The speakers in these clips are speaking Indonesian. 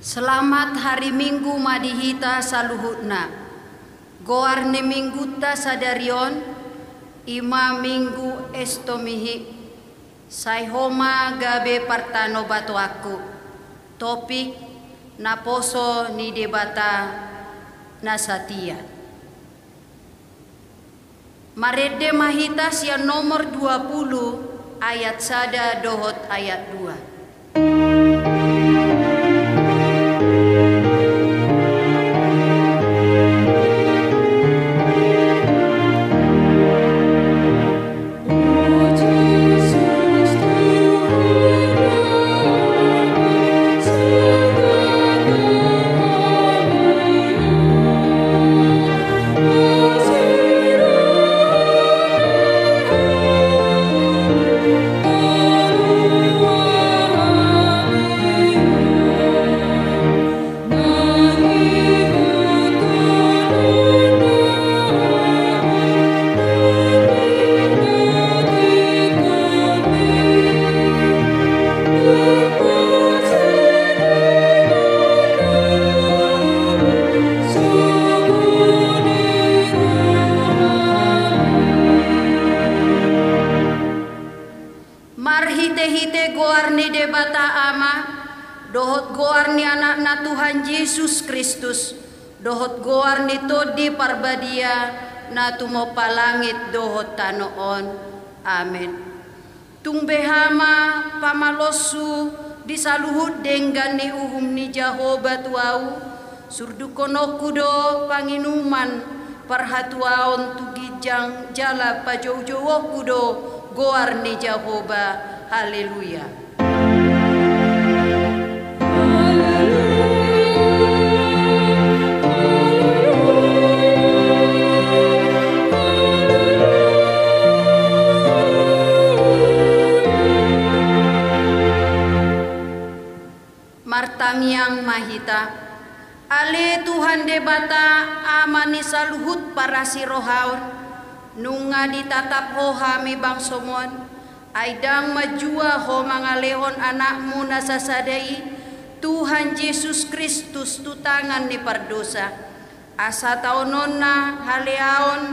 Selamat hari Minggu madihita saluhutna. Goar ni minggu ta sadarion, ima minggu estomihi. Saihoma gabe partano batu aku. Topik na poso ni debata na satia. Marede mahita sia nomor 20 ayat sada dohot ayat 2. Marhite-hite goar ni debata ama, dohot goar ni anak na Tuhan Yesus Kristus, dohot goar ni todi parbadia na tumopalangit dohot tanoon. Amin. Tungbehama pamalosu disaluhut denggan ni uhum ni Jehovah tuau, surdukonokudo panginuman parhatuaon tugijang jala pajau-jauh goar ni Jehovah. Haleluya. Martangyang mahita, ale Tuhan debata amani saluhut para sirohaon, nunga ditatap ho hami bangsomon, aidang majua ho mangalehon anakmu nasasadai, Tuhan Yesus Kristus tutangan ni pardosa, asa taonon na haleaon,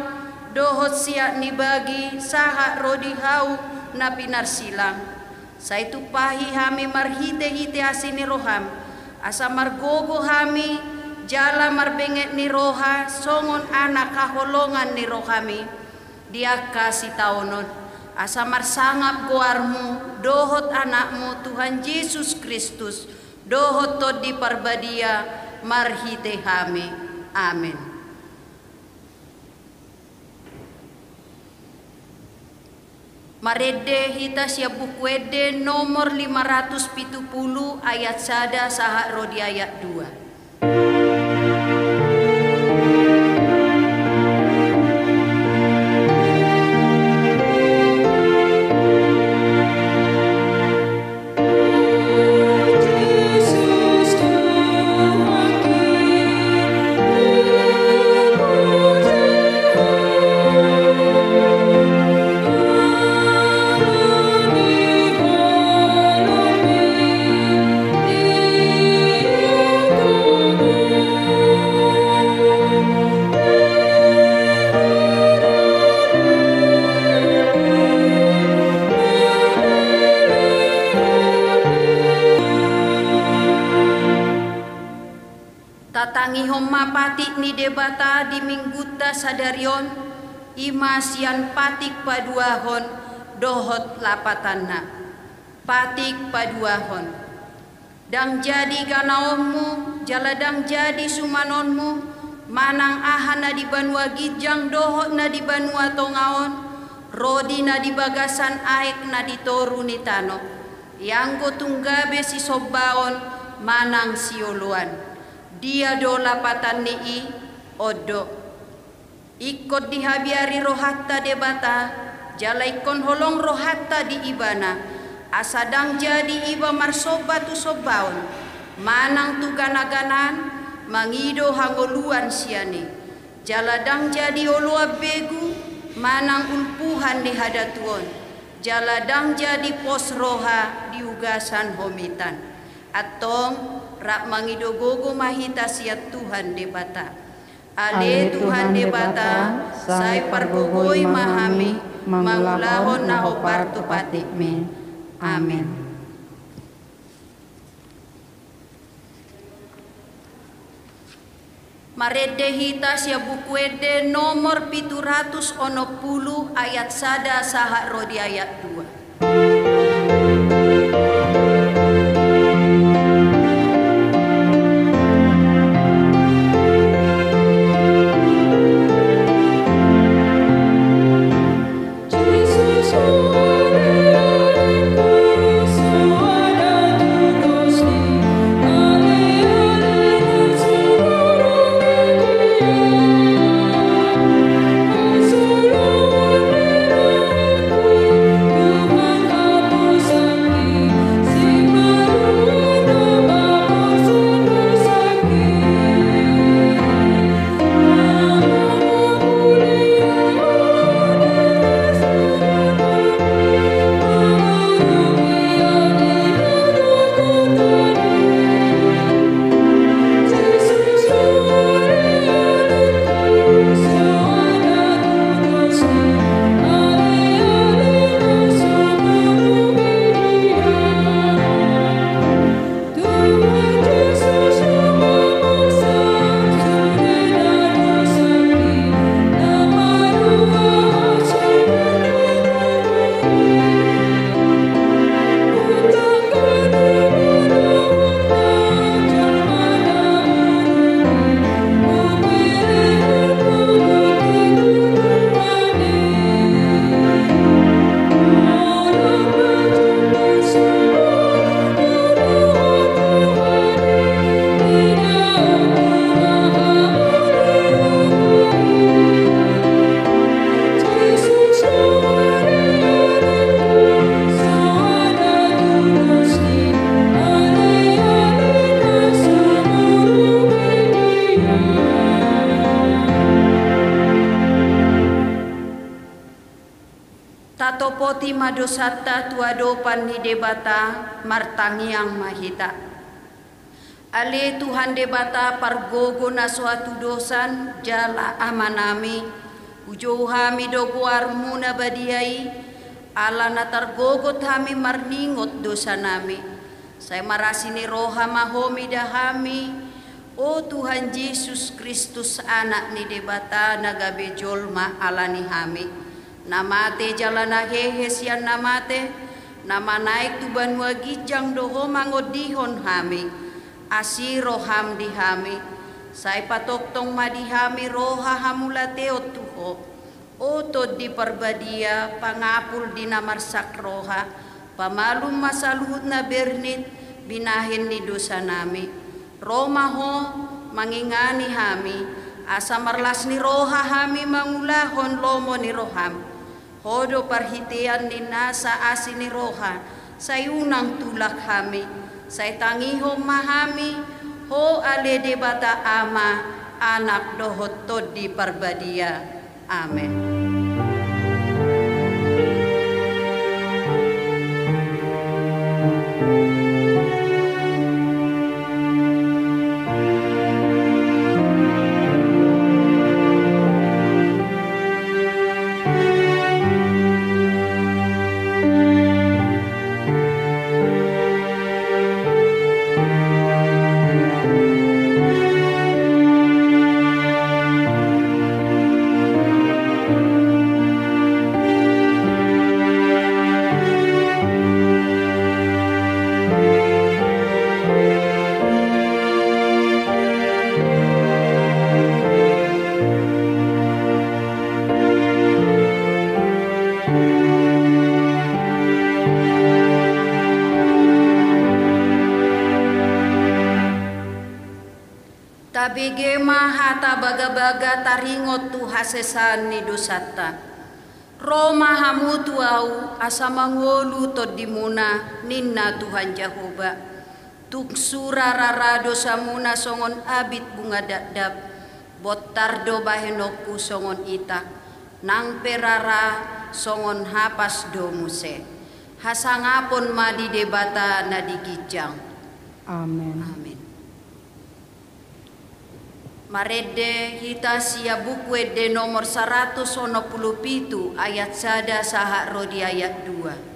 dohot siak ni bagi saha rodihau na pinarsilang. Saitu pahi hami marhite-hite asini roham, asa margogo hami jala marbenget ni roha, songon anak kaholongan ni rohami, dia kasih taonon, asa marsangap goarmu, dohot anakmu Tuhan Yesus Kristus, dohot todi parbadia marhite hami. Amin. Marede hita sia buku ede nomor 570 ayat sada saha rodi ayat 2. Tatangi homa patik ni debata di mingguta sadarion, ima sian patik paduahon dohot lapatanna. Patik paduahon. Dang jadi ganaonmu, jaladang jadi sumanonmu, manang aha na di banua gijang dohot na di banua tongaon, rodi na di bagasan aek na di toru ni tano, yanggo tunggabe si sobaon manang sioluan. Dia do lapatan ni odo ikut dihabiari rohatta debata jalaikon holong rohatta di ibana asadang jadi iba marsoba tu sobaon manang tu ganaganan mangido hangoluan siani jaladang jadi olua begu manang ulpuhan di hadatuon jaladang jadi pos roha di ugasan homitan atong rak mangidogogo mahita siat Tuhan debata. Ale Tuhan debata, sai pargogoi mahami, mangulahon naho partu patikme. Amin. Marede hita sia buku ede nomor 760 ayat sada saha rodi ayat 2. Tatopoti madosata tuadopan ni debata martangiang mahita. Ale Tuhan debata pargogo na suatu dosan jala amanami ujohami doguar muna badiai ala natargogot hami marningot dosa nami. Saya marasini roha mahomi dahami. O Tuhan Yesus Kristus anak ni debata nagabe jolma alani hami. Namate jalana hehe sian namate, nama naik tuban wagijang doho mangodihon hami, asiro ham dihami, sai patoktong madihami roha hamulateo tuho, oto di perbadia pangapul di namarsak roha, pamalum masaluhut na bernit binahin ni dosa nami, romaho mangingani hami, asa marlas ni roha hami mangulahon lomo ni roham. Hodo parhitian ni nasa asini roha, sayunang tulak hami, say tangiho mahami, ho ale debata ama, anak dohot todi parbadia. Amen. Tabige mahata baga-baga taringot tu hasesan ni dosata. Roma hamutu au asa mangolu to dimuna ninna Tuhan Jehovah. Tuksura rara dosa muna songon abit bunga dadap. Botardo bahenoku songon ita. Nang perara songon hapas domuse. Hasangapon madi debata nadigijang. Amen. Amin. Marede hita sia buku de nomor 197 ayat sada saha rodi ayat 2.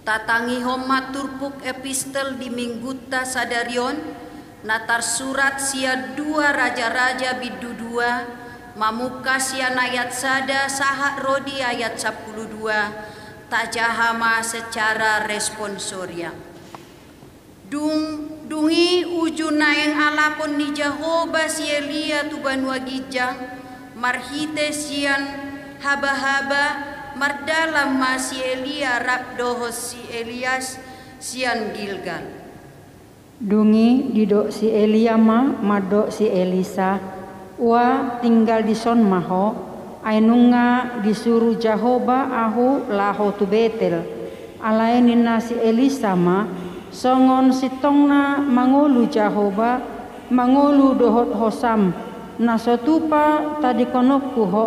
Tatangi homa turpuk epistel di Mingguta sadarion natar surat sia dua raja-raja bidu dua mamuka sia ayat sada saha rodi ayat 12 tajahama secara responsoria. Dungi ujuna yang alapon ni Jehovah si Elia tuban wagijang marhite sian haba-haba mardalam si Elia rabdohos si Elias sian Gilgal. Dungi didok si Elia madok si Elisa wa tinggal di son maho ainunga disuruh Jehovah ahu laho tu Betel alainina si Elisa songon sitongna mangolu Jehovah mangolu dohot hosam nasotupa tadi konok kuho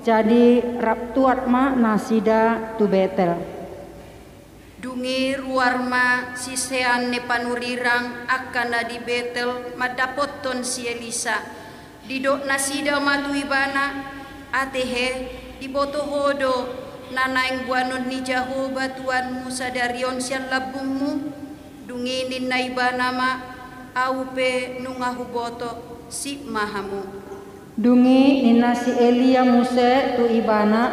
jadi raptuat nasida tu Betel. Dungi ruarma sisean ne panurirang akan di Betel madapoton si Elisa didok nasida matu ibana atehe dibotohodo nanaing buanon ni Jehovah Tuanmu sadarion sian labungmu dungi ninna ibana aupe nungahuboto si mahamu. Dungi nina si Elia muse tu ibana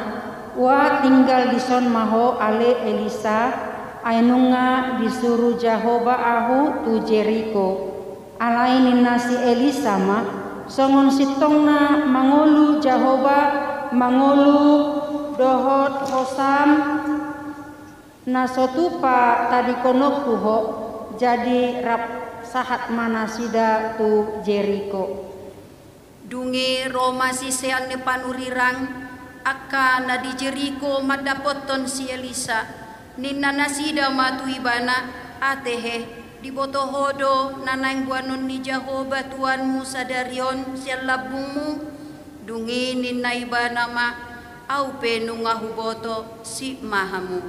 wa tinggal di son maho ale Elisa ainunga disuruh Jehovah ahu tu Jericho alain nina si Elisa songon sitongna mangolu Jehovah mangolu dohot hosam nasotupa tadi konokuho jadi rap sahat manasida tu Jericho. Dungi Roma sisean ne panurirang akan di Jericho madapoton si Elisa ninna nasida matu ibana atehe dibotohodo nanaing buanon ni Jehovah Tuanmu sadarion sian labungmu dungi ninna ibana aupe nungahuboto si mahamu.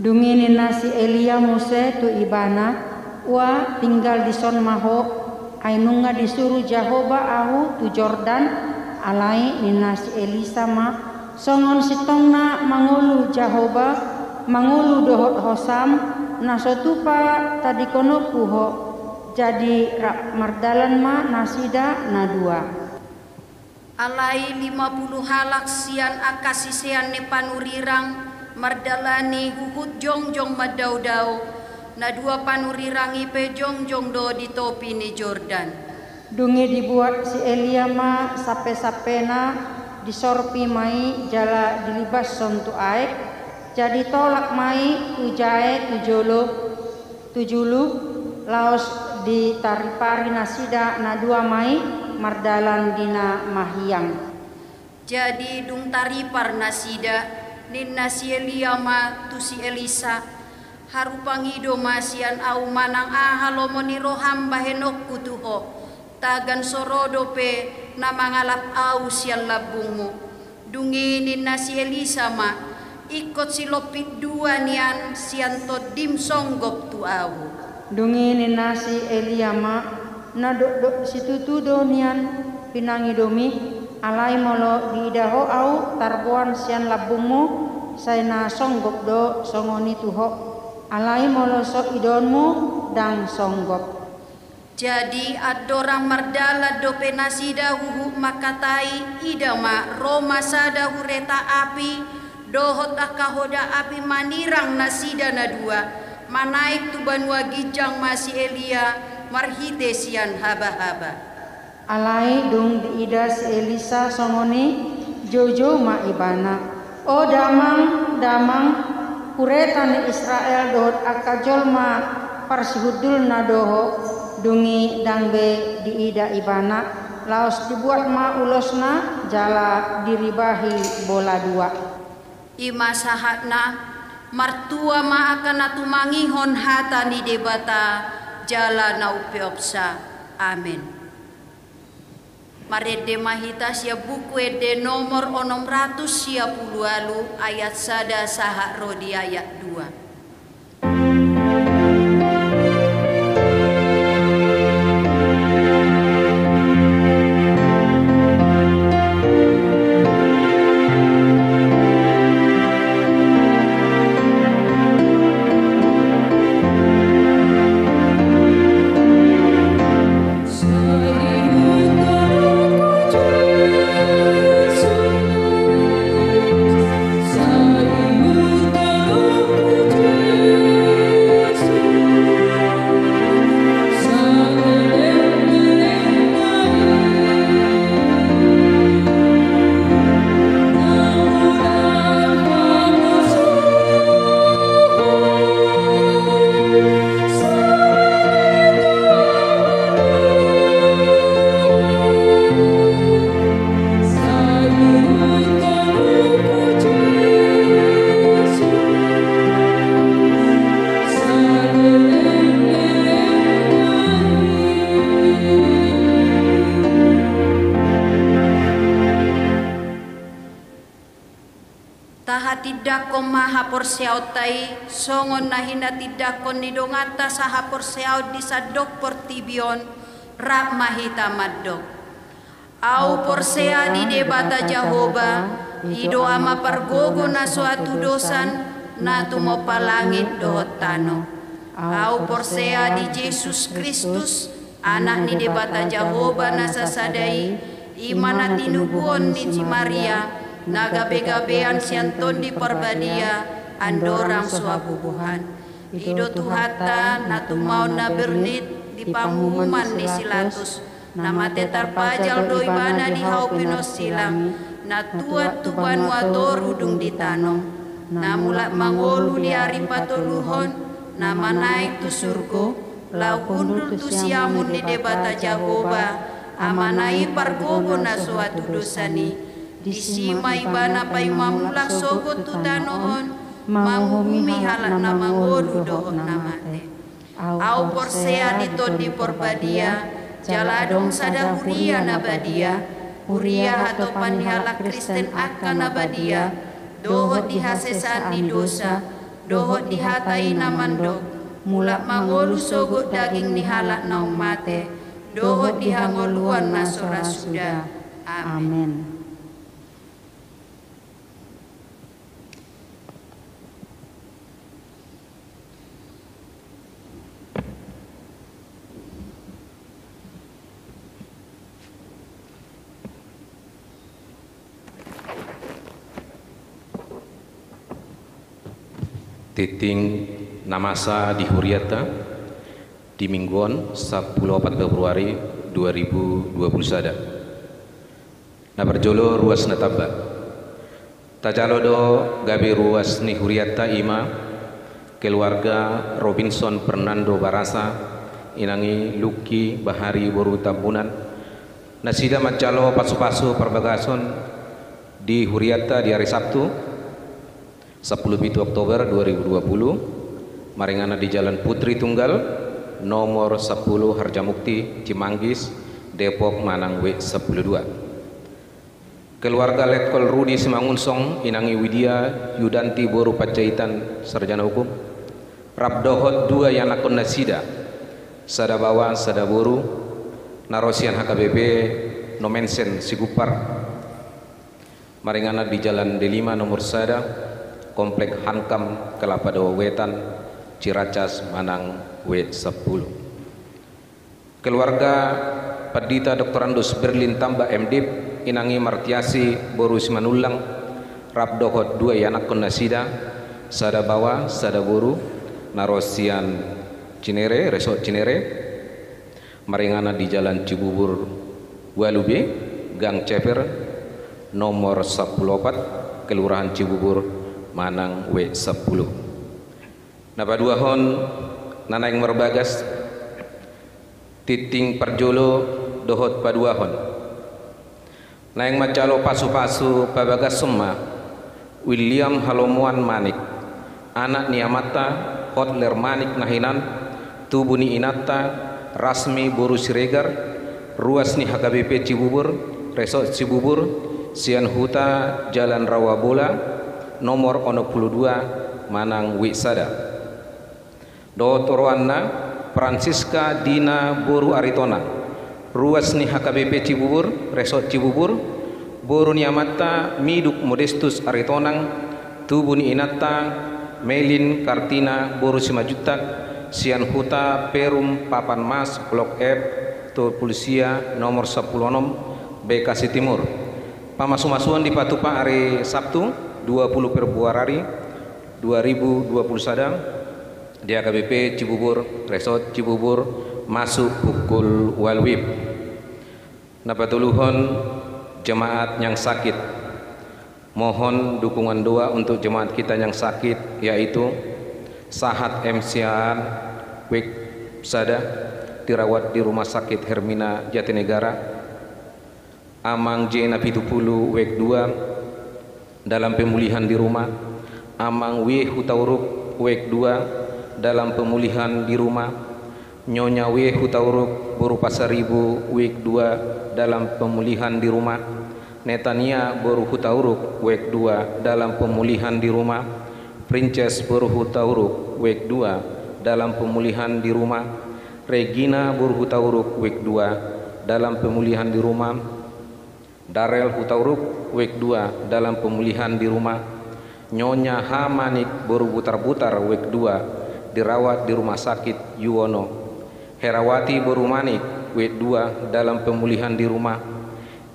Dungi ninna si Elia muse tu ibana wa tinggal di son maho ainunga disuruh Jehovah ahu tu Jordan alai nina si Elisa songon sitongna mangulu Jehovah mangulu dohot hosam nasotupa tadi kono puho jadi rak mardalan nasida nadua. Alai 50 halak sian akasisean ne panurirang mardalani huhut jongjong madaudau na dua panurirang ipe jongjong do di topi ni Jordan. Dungi dibuat si Elia sape-sapena disorpi mai jala dilibas sontu aek jadi tolak mai tujae tujulu laos ditaripari nasida na dua mai mardalan dina mahiang jadi dung taripar nasida nin nasi Elia ma tu si Elisa harupangido masian au manang ahalomoni roham bahenok kutuho tagan sorodo pe na mangalap au sian labungu dunginin nasi Elisa ma ikot silopit dua nian sian todim songgop tu au dunginin nasi Elia ma na do situtudo nian pinangidomi alai molo diidaho au tarbuan sian labungu saina songgop do songoni tuho alai molo so idonmu dang songgop jadi adorang mardala dope nasida huhu makatai idama Roma sada hureta api dohot akahoda api manirang nasida na dua manaik tu banua gijang masi Elia marhite sian haba-haba alai dung diida si Elisa songoni jojo ma ibana o damang kuretan Israel dohot akajol ma parsihudul na doho dungi dangbe diida ibana laos dibuat ma ulosna jala diribahi bola dua ima sahatna martua ma akan atumangihon hata ni debata jala na upeopsa amin marede mahita sia buku ede nomor 610 ayat sada saha rodi ayat 2 tidakon maha porseaut tai songon nahina tidakon nidongata saha porseaut di sadok portibion rak mahita maddok au porsea di debata Jahoba ido ama pargogo na suatu dosan na tumo palangit dohot tano au porsea di Yesus Kristus anak ni debata Jahoba na sasadai imana tinubuon ni si Maria na gabe-gabean sianton di perbadia andorang suabubuhan ido tuhata na tumau na bernit di pangumuman ni silatus na mate tarpajal doi bana di haupinos silang na tuat tuban watoru dung di tanong na mulak mangolu di ari patoluhon na manaik tu surgo lau kundur tu siamun di debata Jahoba amanai pargogo na suatu dosani disima ibana pai mamulak sogot tu tanohon manghumi halak na mangolu dohon namate au porsea ditodi porbadia jaladong sada huria nabadia huria hato pandihalak Kristen akan nabadia dohot dihasesan di dosa dohot dihatai namandok mulak mangolu sogot daging nihalak naung mate dohot dihangoluan nasora sudah amin. Titing namasa di Huriata di mingguan 14 Februari 2021. na berjolo ruas na taba tajalo do gabi ruas ni huriata ima keluarga Robinson Fernando Barasa inangi Luki Bahari Boru Tambunan nasida macalo pasu-pasu perbagason di huriata di hari Sabtu 10 Oktober 2020 maringana di Jalan Putri Tunggal nomor 10 Harjamukti Cimanggis Depok Manang W102. Keluarga Letkol Rudi Simangunsong inangi Widya Yudanti Boru Pacaitan sarjana hukum Rabdohot 2 yang lakon nasida sada bawa sada boru narosian HKBP nomensen Sigupar maringana di Jalan D5 nomor sada Komplek Hankam Kelapa Dawa Wetan Ciracas Manang W10. Keluarga Padita Dr. Andus Berlin Tamba MDip inangi Martiasi Boru Simanulang Rabdohot 2 yanak nasida sada bawa sada boru narosian Cinere Resort Cinere maringana di Jalan Cibubur Walube Gang Ceper nomor 14 Kelurahan Cibubur Manang W10. Napa duahon nanaing merbagas titing perjolo dohot paduahon naing macalo pasu-pasu pabagas summa William Halomuan Manik anak niamata Hotler Manik nahinan tubuni inata Rasmi Boru Siregar ruas ni HKBP Cibubur Resort Cibubur Sian Huta Jalan Rawabola nomor 62 Manang Wisada Dotoroanna Francisca Dina Boru Aritona ruas ni HKBP Cibubur Resort Cibubur Boru niamata Miduk Modestus Aritonang tubuni inata Melin Kartina Boru Simajutak Sian Huta Perum Papan Mas Blok F Tur Polisia nomor 10 Bekasi Timur pamasumasuan di Patupa hari Sabtu 20 Februari 2021 di HKBP Cibubur Resort Cibubur masuk pukul walwib. Napatuluhon jemaat yang sakit, mohon dukungan doa untuk jemaat kita yang sakit, yaitu Sahat MCR Wek Sada dirawat di Rumah Sakit Hermina Jatinegara, Amang J Napitupulu Wek 2 dalam pemulihan di rumah, Amang W Hutauruk Wek 2 dalam pemulihan di rumah, Nyonya W Hutauruk Boru Pasaribu Wek 2 dalam pemulihan di rumah, Netania Boru Hutauruk Wek 2 dalam pemulihan di rumah, Princess Boru Hutauruk Wek 2 dalam pemulihan di rumah, Regina Boru Hutauruk Wek 2 dalam pemulihan di rumah, Darel Hutauruk Wek 2 dalam pemulihan di rumah, Nyonya Hamanik Boru Butar-Butar Wek 2 dirawat di Rumah Sakit Yuwono, Herawati Boru Manik Wek 2 dalam pemulihan di rumah,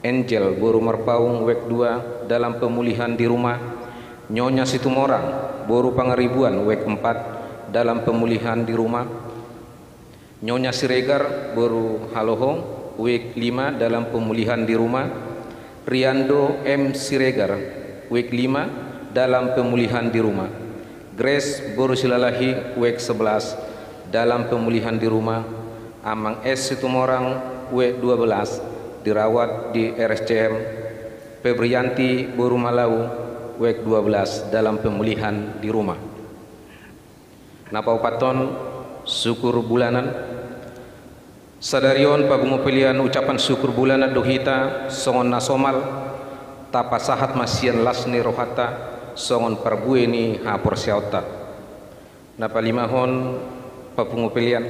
Angel Boru Merpaung Wek 2 dalam pemulihan di rumah, Nyonya Situmorang Boru Pangaribuan Wek 4 dalam pemulihan di rumah, Nyonya Siregar Boru Haloho Wek 5 dalam pemulihan di rumah, Riando M Siregar Wek 5 dalam pemulihan di rumah, Grace Boru Silalahi Wek 11 dalam pemulihan di rumah, Amang S Situmorang W12 dirawat di RSCM, Febrianti Boru Malau W12 dalam pemulihan di rumah. Napau paton syukur bulanan sadarion pagungo pilihan ucapan syukur bulanan dohita songon nasomal tapasahat masian lasni rohata songon perbueni hapor siauta napalimahon papungo pilihan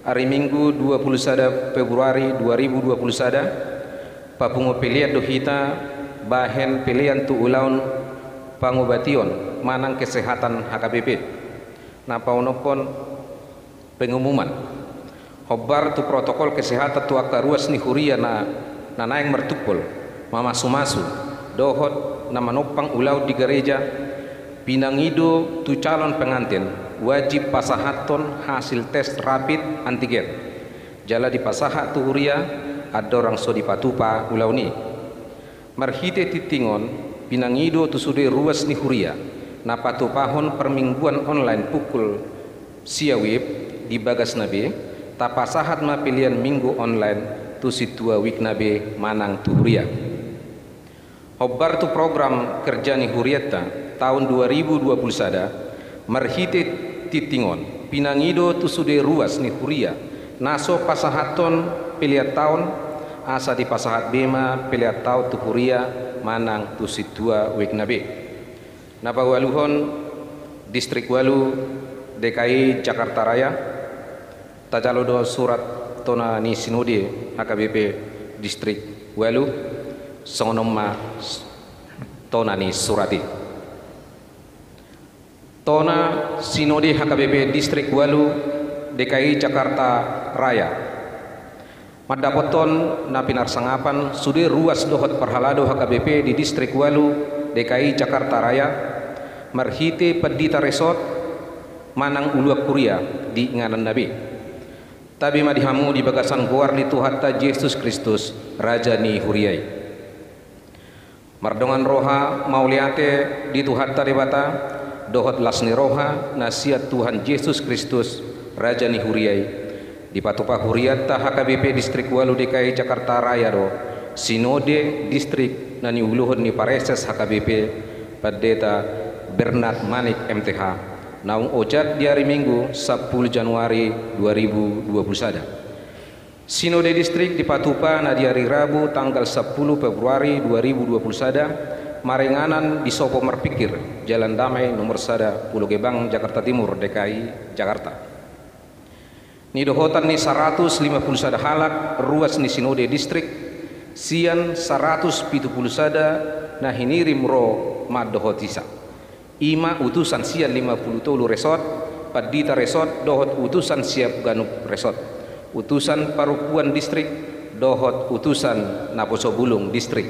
hari Minggu 21 Februari 2021 papungo pilihan dohita bahen pilihan tu ulaun pangobation manang kesehatan HKBP napaunopon pengumuman hobar tu protokol kesehatan tu akaruas ni huria na naing mertupol mama sumasu dohot na manopang ulau di gereja pinangido tu calon pengantin wajib pasahaton hasil tes rapid antigen jala di pasahat tu huria ada orang so di patupa ulau ni marhite titingon pinangido tu sude ruas ni huria napatu pahon permingguan online pukul siawib di bagas nabe tapasahat ma pilihan minggu online tu situa wik nabe manang tu huria. Hobbar tu program kerja ni huriata tahun 2020 sada marhite titingon pinangido tu sude ruas ni huria naso pasahaton pilihan tahun asa di pasahat bema pilihan tahun tu huria manang tu situa wik nabe napawaluhon distrik Walu DKI Jakarta Raya tajalodo surat tona ni sinode HKBP distrik Walu songonoma tona ni surati tona sinode HKBP distrik Walu DKI Jakarta Raya madapoton na pinarsangapan sude ruas dohot perhalado HKBP di distrik Walu DKI Jakarta Raya marhite pedita resort manang uluak kuria di nganan nabi tabi madihamu di bagasan goar di Tuhatta Yesus Kristus Raja ni huriai mardongan roha mauliate di Tuhatta debata dohot lasni roha nasihat Tuhan Yesus Kristus Raja ni huriai di patupa huriata HKBP distrik Walu DKI Jakarta Raya do sinode distrik nani uluhun ni pareses HKBP Pendeta Bernard Manik MTH naung ojat di hari Minggu 10 Januari 2021 sinode distrik di Patupa na di hari Rabu tanggal 10 Februari 2021 marenganan di Sopo Merpikir Jalan Damai nomor 1 Pulau Gebang Jakarta Timur DKI Jakarta ni dohotan ni 150 sada halak ruas ni sinode distrik sian 170 sada nah hinirim ro madohotisa ima utusan sian 50 tolu resort padita resort dohot utusan siap ganup resort utusan parupuan distrik dohot utusan Naposo Bulung distrik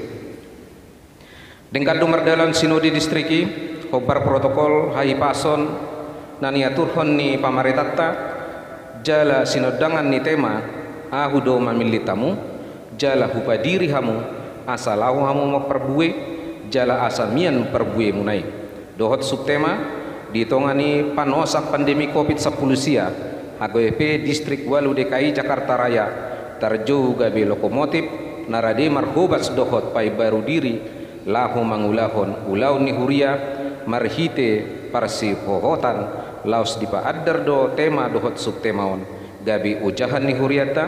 dengkado mardalan sinode distriki hobar protokol hai pason naniaturhon ni pamaretatta jala sinodangan ni tema ahudo mamili tamu jala hupadiri hamu asalahu hamu maperbue jala asamian perbue munai dohot subtema ditongani panosak pandemi COVID-10 sia HKBP distrik Walu DKI Jakarta Raya tarjou gabe lokomotif narade marhobas dohot pai baru diri lahu mangulahon ulau ni huria marhite parsi pohotan laos dipa adder do tema dohot subtemaon gabi ujahan ni huriata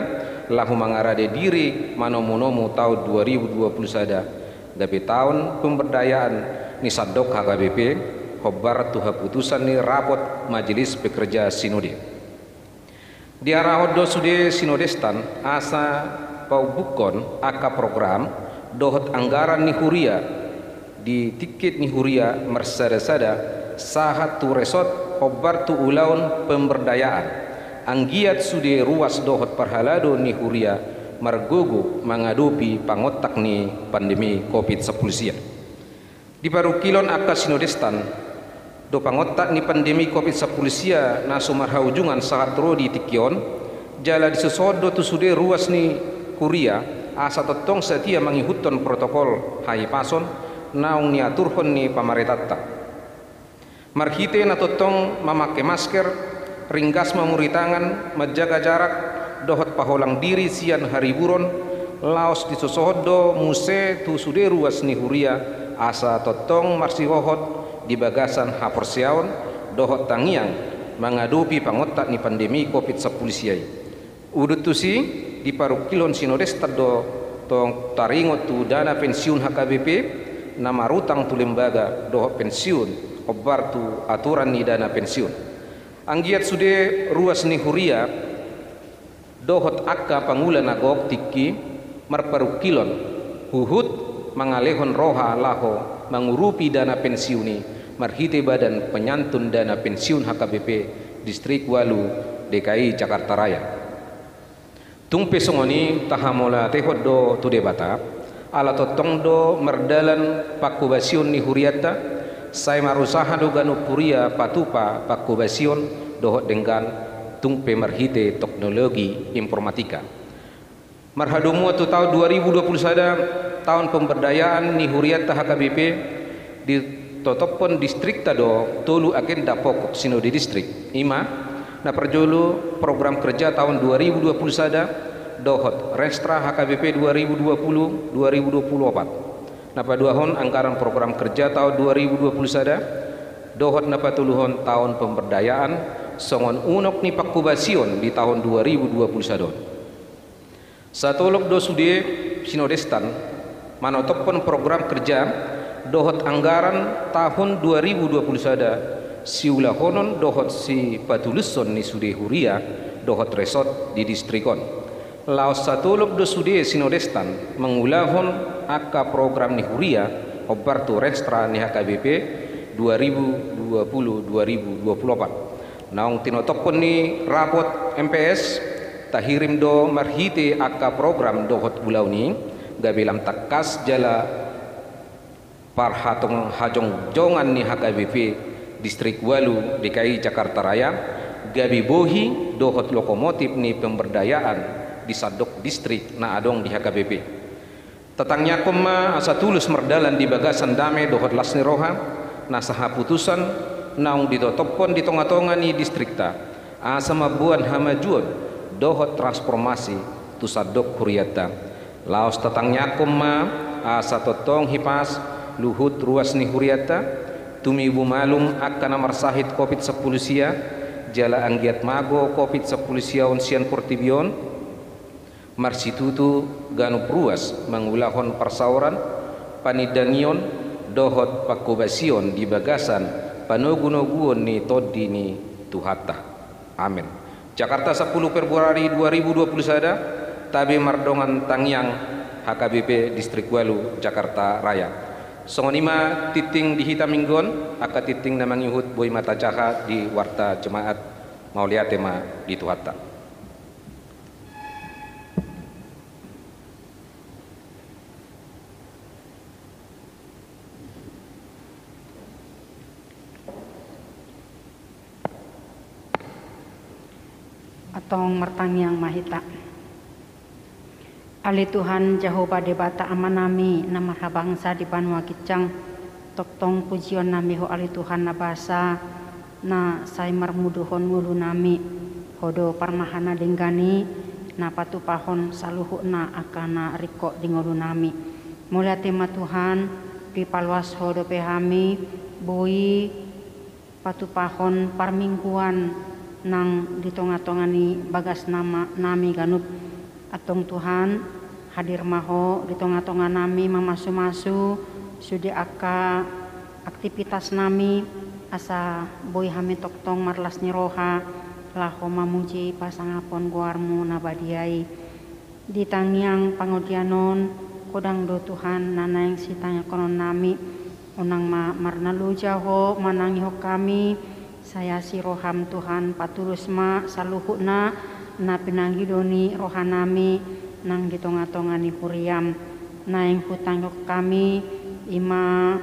lahu mangarade diri manomu-nomu tahun 2020 sada gabi tahun pemberdayaan ni sadok HKBP hobar tu keputusan ni rapot majelis pekerja sinode di arah do sude sinodestan asa pau bukon aka program dohot anggaran ni huria di tiket ni huria mersada-sada sahat tu resort hobar tu ulaun pemberdayaan anggiat sude ruas dohot perhalado ni huria margogo mengadupi pangotak ni pandemi COVID-10 sia di parukilon aka sinodestan do pangotak ni pandemi COVID-10 sia na sumarhaujungan saat ro di tikion jala disesodo tu sude ruas ni huria asa totong setia mengikuton protokol hai pason naung niaturhon ni pamaretatta marhite na totong memakai masker ringgas memuri tangan menjaga jarak dohot paholang diri sian hari buron laos disosodo muse tu sude ruas ni huria asa totong marsihohot di bagasan haporsiaon dohot tangiang mengadupi pangotak ni pandemi COVID-10 siai udut tu si di parukilon sinodesta do tong taringot tu dana pensiun HKBP nama rutang tu lembaga dohot pensiun obar tu aturan ni dana pensiun anggiat sude ruas ni huria dohot akka pangulan agok tiki marparukilon huhut mangalehon roha laho mengurupi dana pensiuni marhite badan penyantun dana pensiun HKBP distrik Walu DKI Jakarta Raya tumpe songoni tahamola tehot do tu debata ala totong do merdalan pakubasion ni huriata saya marusaha do ganu puria patupa pakubasion dohot dengan tumpe marhite teknologi informatika marhadumu tu tahun 2020 sada tahun pemberdayaan ni huriat HKBP di totopon distrik tado tolu agenda pokok sino di distrik ima na perjolo program kerja tahun 2020 sada dohot restra HKBP 2020-2024 napa duahon anggaran program kerja tahun 2020 sada dohot napa tuluhon tahun pemberdayaan songon unok ni pakubasion di tahun 2020 sada satolok do sudie sinodestan manotopon program kerja dohot anggaran tahun 2020 sada siula honon dohot si patuluson ni sude huria dohot resort di distrikon laos satolok do sude sinodestan mengulahon aka program ni huria obartu restra ni HKBP 2020-2024 naong tinotopon ni rapot MPS tahirim do marhite aka program dohot bulau ni gabilam takas jala parhatong hajong jongan ni HKBP distrik Walu DKI Jakarta Raya gabi bohi dohot lokomotif ni pemberdayaan di sadok distrik na adong di HKBP tatangnya koma asa tulus merdalan di bagasan dame dohot lasni roha nasaha putusan naung ditotopon di tonga-tonga ni distrikta asa mabuan hamajuan dohot transformasi tu sadok huriata laos tatangnya koma asa totong hipas luhut ruas ni huriata tumibu malum akan namar sahid COVID-10 sia jala anggiat mago COVID-10 sia onsian portibion marsitutu ganup ruas mangulahon persauran panidangion dohot pakubasion di bagasan panogunoguon ni todi ni tuhata amin. Jakarta 10 Februari 2020 sada tabe mardongan tangyang HKBP distrik Walu Jakarta Raya songonima titing di hitaminggon aka titing na mangihut boy mata jaha di warta jemaat mauliatema di tuhata atong mertangyang mahita ali Tuhan Jehovah debata amanami na mahabangsa di Banua Kicang toktong pujion nami ho ali Tuhan na basa na say marmuduhon ngulu nami hodo parmahana denggani na patupahon saluhu na akana riko di ngulu nami mulia tema Tuhan di palwas hodo pehami boi patupahon parmingguan nang di tonga-tonga ni bagas nama nami ganup atong Tuhan hadir maho di tonga-tonga nami mamasu-masu sudi aka aktivitas nami asa boy hami toktong marlas ni roha laho mamuji pasangapon guarmu nabadiai di tangyang pangudianon kodang do Tuhan nanayang sitanya konon nami unang marnalu jaho manangiho kami saya si roham Tuhan patulus ma saluhuna na pinanggidoni rohanami nang di tonga-tonga ni huriam na yang hutang kami ima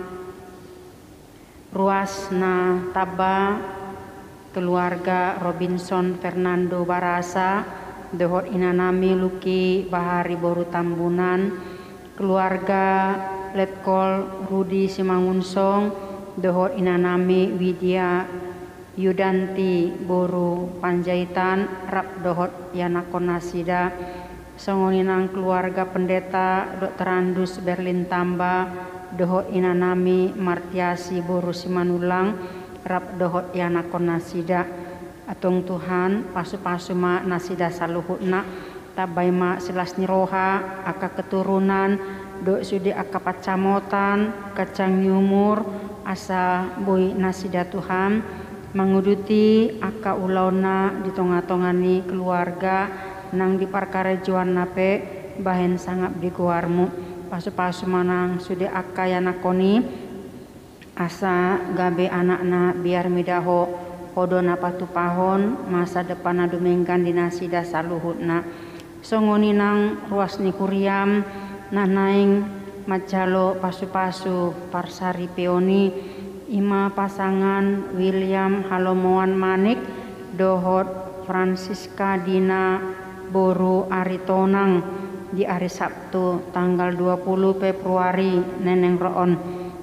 ruas na taba keluarga Robinson Fernando Barasa dohot inanami Luki Bahari Boru Tambunan keluarga Letkol Rudi Simangunsong dohot inanami Widya Yudanti Boru Panjaitan Rap dohot Yanakon Nasida songoninang keluarga pendeta Dr. Andus Berlin Tamba dohot inanami Martiasi Boru Simanulang Rap dohot Yanakon Nasida atong Tuhan pasu-pasu ma nasida saluhutna tabay ma silas niroha aka keturunan do sudi aka pacamotan kacang nyumur asa boy nasida Tuhan menguduti aka ulauna di tonga-tongani keluarga nang di parkarejuan nape bahen sangap di guarmu pasu-pasu manang sude aka yanakoni asa gabe anakna biar midaho hodona patupahon masa depan dumenggan dinasida saluhutna songoni nang ruas ni kuriam nah naing majalo pasu-pasu parsari peoni ima pasangan William Halomoan Manik dohot Francisca Dina Boru Aritonang di hari Sabtu tanggal 20 Februari neneng roon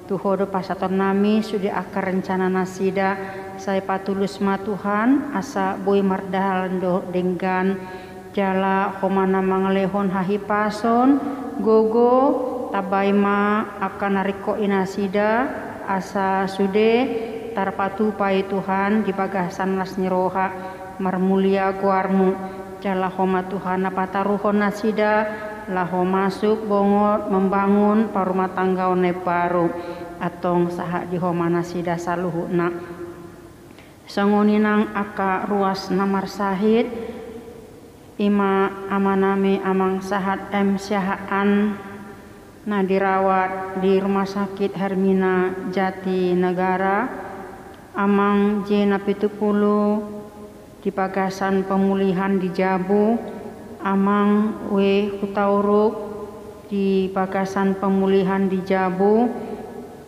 tuhodo pasaton nami sudah akar rencana nasida saya patulus ma Tuhan asa boy mardahal denggan jala komana manglehon hahipason gogo tabaima akan nariko inasida asa sude tarpatu pai Tuhan di bagasan las nyeroha marmulia guarmu jala homa Tuhan apataruhon nasida laho masuk bongot membangun parumah tangga one baru atong saha di homa nasida saluhuna sangoninang aka ruas namar sahid ima amanami amang sahat M Syahaan nah dirawat di rumah sakit Hermina Jati Negara amang J Napitupulu di Pagasan Pemulihan di Jabu amang W Hutauruk di Pagasan Pemulihan di Jabu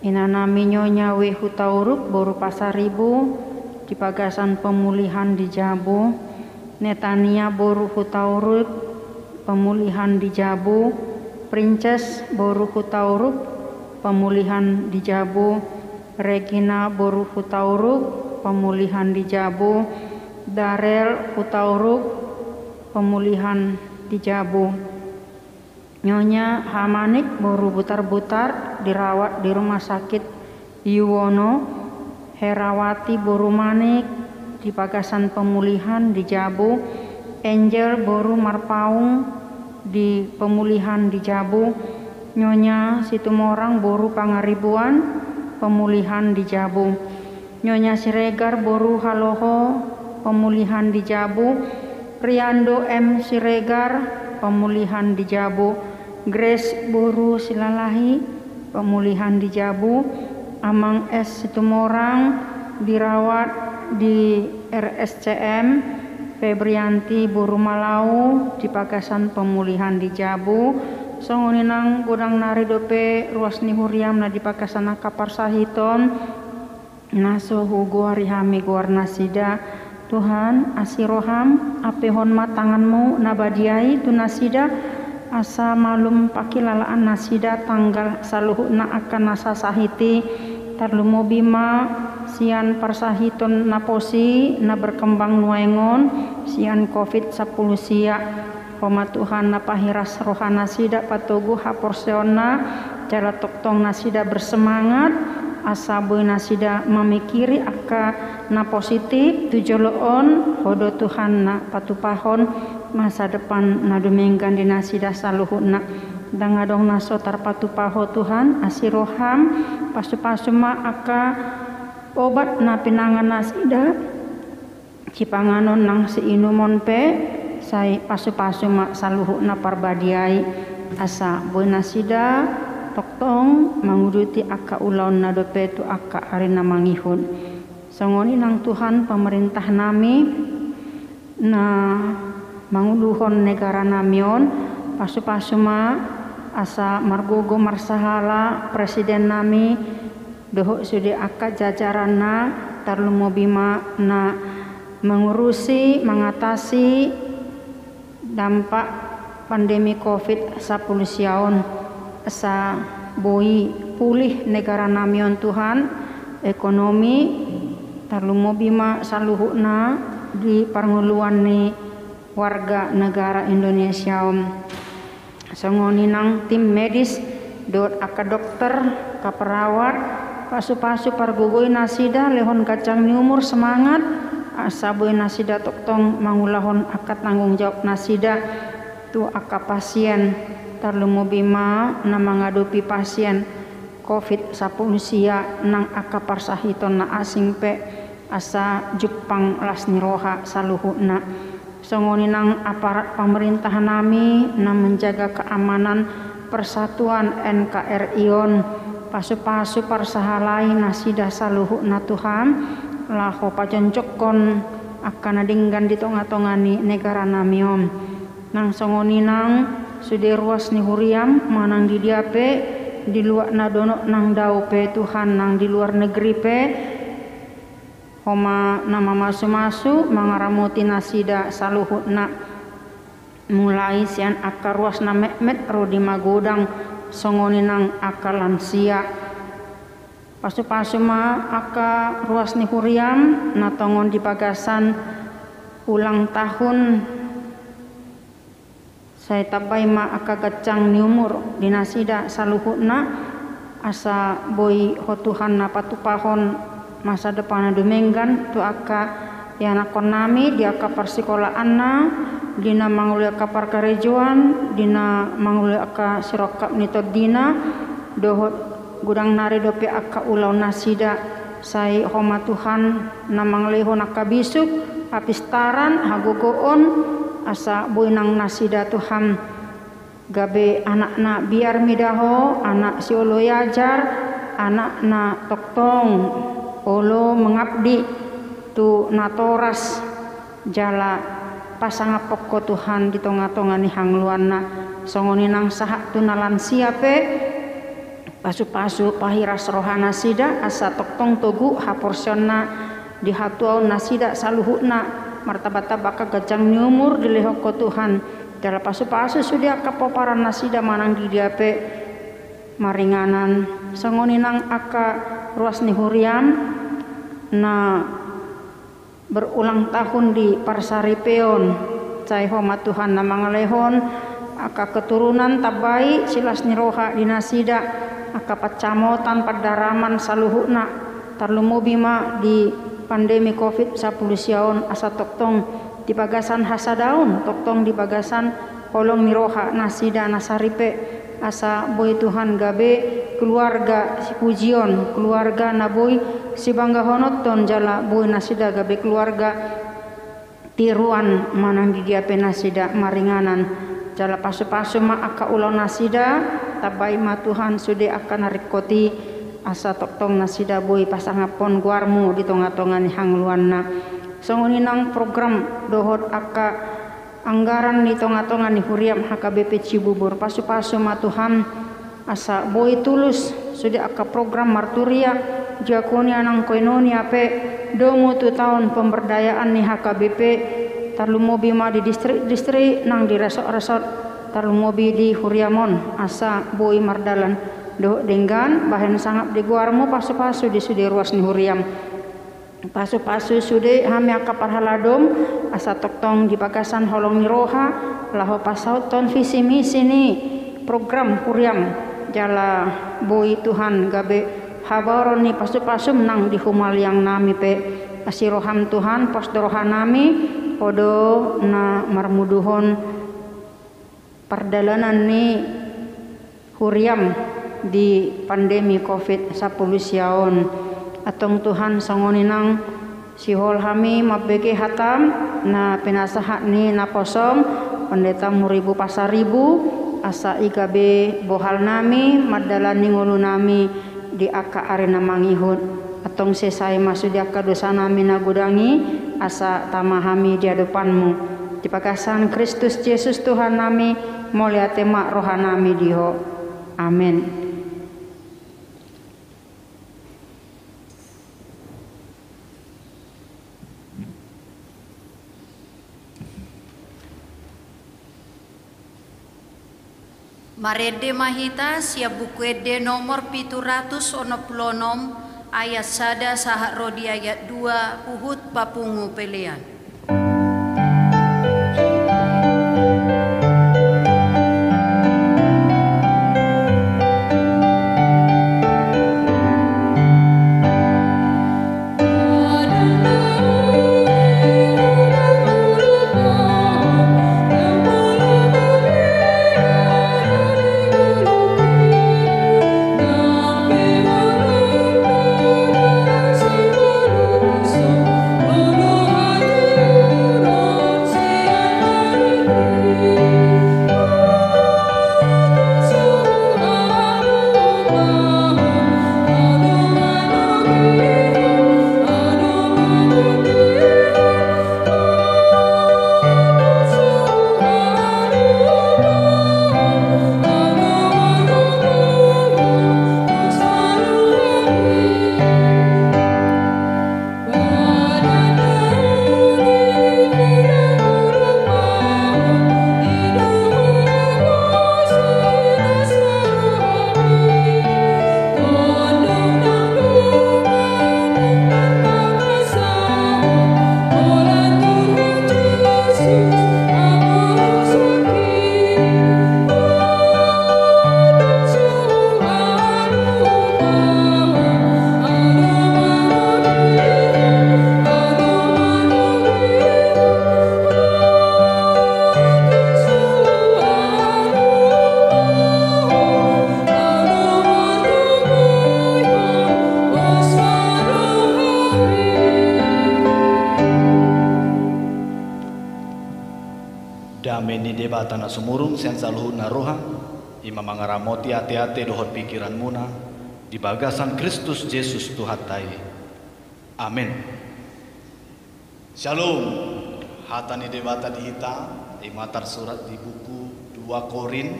inanami nyonya W Hutauruk boru Pasaribu di Pagasan Pemulihan di Jabu Netania boru Hutauruk pemulihan di Jabu Princess boru Hutauruk pemulihan di Jabu Regina boru Hutauruk pemulihan di Jabu Darel Hutauruk pemulihan di Jabu Nyonya Hamanik boru butar-butar dirawat di rumah sakit Yuwono Herawati boru manik di Pagasan Pemulihan di Jabu Angel boru Marpaung di pemulihan di Jabu Nyonya Situmorang boru Pangaribuan pemulihan di Jabu Nyonya Siregar boru Haloho pemulihan di Jabu Riando M Siregar pemulihan di Jabu Grace boru Silalahi pemulihan di Jabu Amang S Situmorang dirawat di RSCM Febrianti boru Malau di Pagasan Pemulihan di Jabu songoninang gudang nari dope ruas nihuriam na di Pagasan Kapar Sahiton naso huguari hami guar nasida Tuhan asiroham apehon matanganmu nabadiai tu nasida asa malum pakilalaan nasida tanggal saluhuna akan nasa sahiti tarlumo bima sian parsahiton naposi na berkembang nuengon sian covid 10 sia Homa Tuhan napahiras rohana sida patogu haporseona jala toktong nasida bersemangat asa boy nasida memikiri aka na positif tujoloon hodo Tuhan na patupahon masa depan na dumenggan di nasida saluhuna dangadong naso tarpatupaho Tuhan asiroham pasu-pasuma aka obat na pinangan nasida cipanganon nang siinumon pe sai pasu-pasuma saluhuna parbadiai asa boy nasida toktong manguduti aka ulaun na dope tu aka arina mangihun songoni nang Tuhan pemerintah nami na manguluhon negara namion pasu-pasuma asa margogo marsahala presiden nami doho sude aka jajaranna tarlumo bima na mengurusi mengatasi dampak pandemi covid 10 siaon asa boi pulih negara namion Tuhan ekonomi tarlumo bima saluhuna di parnguluan ni warga negara Indonesia songoni nang tim medis dot aka dokter ka perawat pasu-pasu pargogoy nasida lehon kacang ni umur semangat asa boy nasida toktong mangulahon aka tanggung jawab nasida tu aka pasien tarlumo bima na mangadupi pasien covid 10 sia nang aka parsahiton na asing pe asa Jepang las niroha saluhuna songoni nang aparat pemerintah nami na menjaga keamanan persatuan NKRI on pasu-pasu parsahalai nasida saluhuna Tuhan laho pajoncokon akan adinggan di tonga-tongani negara namion nang songoni nang sude ruas ni huriam manang di diape di luar nadono nang daupe Tuhan nang di luar negeri pe homa nama masu-masu mangaramuti nasida saluhutna mulai sian aka ruas na met rodi magodang songoni nang aka lansia pasu-pasu ma aka ruas ni huriam natongon di pagasan ulang tahun saya tabay ma aka gacang ni umur dinasida saluhutna asa boy hotuhan na patupahon masa depan dumenggan tu aka yana konami di aka persikolaan na dina manguli aka parkarejoan dina manguli aka sirokap nitod dina dohot gudang nari dope aka ulau nasida sai homa Tuhan na manglehon aka bisuk apistaran hagogoon asa buinang nasida Tuhan gabe anak na biar midaho anak si olo yajar anak na toktong olo mengabdi tu natoras jala pasanga pokko Tuhan di tonga-tonga ni hangluanna songoni nang sahak tu nalansia pe pasu-pasu pahiras rohana sida asa toktong togu haporsionna di hatuau nasida saluhutna martabata baka gajang ni umur dilehoko Tuhan jala pasu-pasu sudia kapoparan nasida manang di dia pe maringanan songoni nang aka ruas ni huriam na berulang tahun di Parsaripeon cai homa Tuhan na mangalehon aka keturunan tabai silas niroha dinasida aka pacamotan padaraman saluhuna tarlumo bima di pandemi covid 10 siaon asa toktong di bagasan hasadaun toktong di bagasan kolong niroha nasida nasaripe asa boy Tuhan gabe keluarga si pujion keluarga na boy si bangga honoton jala boy nasida gabe keluarga tiruan manang gigiape nasida maringanan jala pasu-pasu ma aka ulau nasida tabai ma Tuhan sude akan narikoti asa toktong nasida boy pasangapon guarmu di tonga-tonga ni hangluanna songoni nang program dohot aka anggaran di tonga-tonga ni huriam HKBP Cibubur pasu-pasu ma Tuhan asa boy tulus sudah aka program marturia diakonia nang koinonia pe domo tu tahun pemberdayaan ni HKBP tarlumobi ma di distrik nang di resort tarlumobi di huriamon asa boy mardalan do denggan bahan sangap di guarmu pasu-pasu di sudi ruas ni huriam pasu-pasu sude hami aka parhaladom asa toktong di bagasan holong niroha laho pasaut ton visi misi ni program huriam jala boy Tuhan gabe habaron ni pasu-pasu nang di humal yang nami pe asiroham Tuhan posdorohan nami podo na marmuduhon perdalanan ni huriam di pandemi covid 10 siaon atong Tuhan sangoni nang sihol hami mabeke hatam na pinasahat ni naposong pendeta muribu pasaribu asa igabe bohal nami madalan ningulu nami di aka arena mangihut atong sesai masuk di aka dosa nami nagudangi asa tamahami di hadapanmu di pagasan Kristus Yesus Tuhan nami mulia tema rohanami diho amin. Marede mahita sia buku ede nomor 766 ayat sada sahak rodi ayat 2 uhud papungu pelean. Hallelujah. Damai ni debata na sumurung sian saluhu na roha ima mangaramoti hati-hati dohot pikiran muna di bagasan Kristus Yesus Tuhatai. Amin. Shalom. Hatani debata di hita imatar surat di buku 2 Korin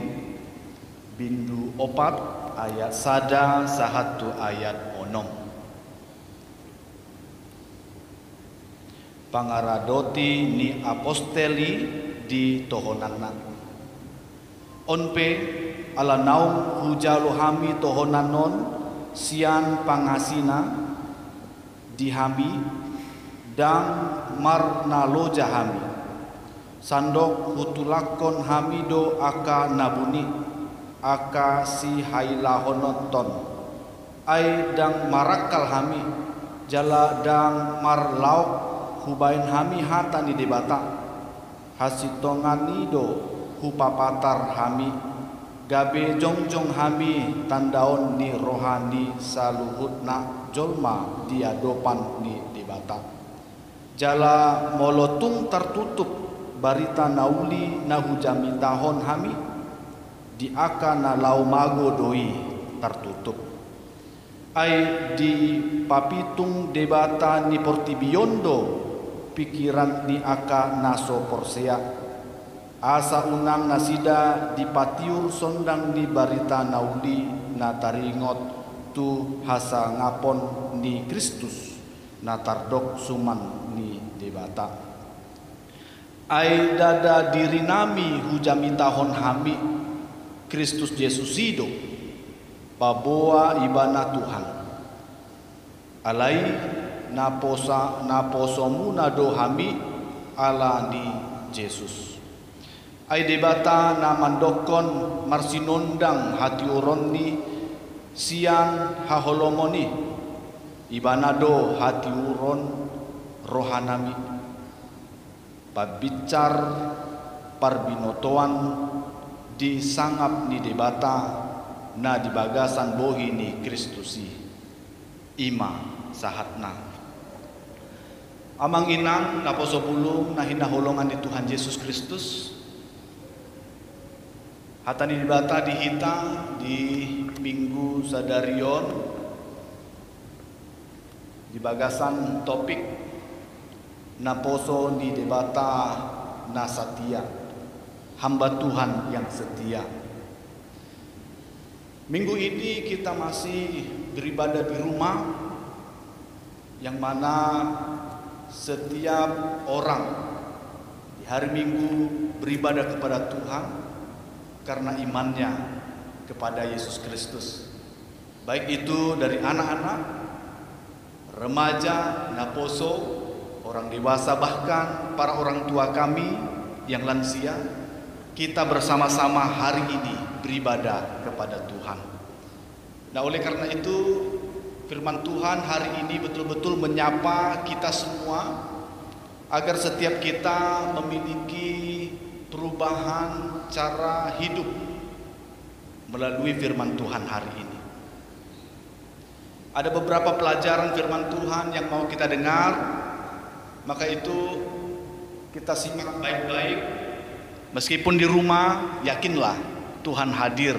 bindu 4 ayat 1 sahatu ayat 6. Pangaradoti ni aposteli di tohonanna. Onpe ala naum hujalu hami tohonanon sian pangasina dihami dan marnaloja hami. Sandok hutulakon hamido aka nabuni aka si hailahonoton ai dang marakal hami jala dang marlauk hubain hami hata ni debata hasitonganido hupapatar hami gabe jongjong hami tandaon ni rohani saluhutna jolma diadopan ni debata jala molotung tertutup barita nauli nahujami tahon hami di aka na laumago doi tertutup ai di papitung debata ni portibiondo pikiran ni aka naso porsea asa unang nasida di patiur sondang ni barita nauli na taringot tu hasa ngapon ni Kristus na tardok suman ni debata ai dada diri nami hujami tahon hami Kristus Yesus hidup baboa ibana Tuhan alai naposomu nado hami ala ni Yesus ai debata na mandokon marsinondang hati uronni siang haholomoni ibanado hati uron rohanami pabicar parbinotoan di sangap ni debata na di bagasan bohi ni Kristusi ima sahatna amang inang naposo pulung na hinaholongan ni Tuhan Yesus Kristus hata ni debata di hita di minggu sadarion di bagasan topik naposo ni debata na setia hamba Tuhan yang setia. Minggu ini kita masih beribadah di rumah yang mana setiap orang di hari Minggu beribadah kepada Tuhan karena imannya kepada Yesus Kristus. Baik itu dari anak-anak, remaja, naposo, orang dewasa, bahkan para orang tua kami yang lansia, kita bersama-sama hari ini beribadah kepada Tuhan. Nah, oleh karena itu firman Tuhan hari ini betul-betul menyapa kita semua agar setiap kita memiliki perubahan cara hidup melalui firman Tuhan hari ini. Ada beberapa pelajaran firman Tuhan yang mau kita dengar, maka itu kita simak baik-baik. Meskipun di rumah, yakinlah Tuhan hadir.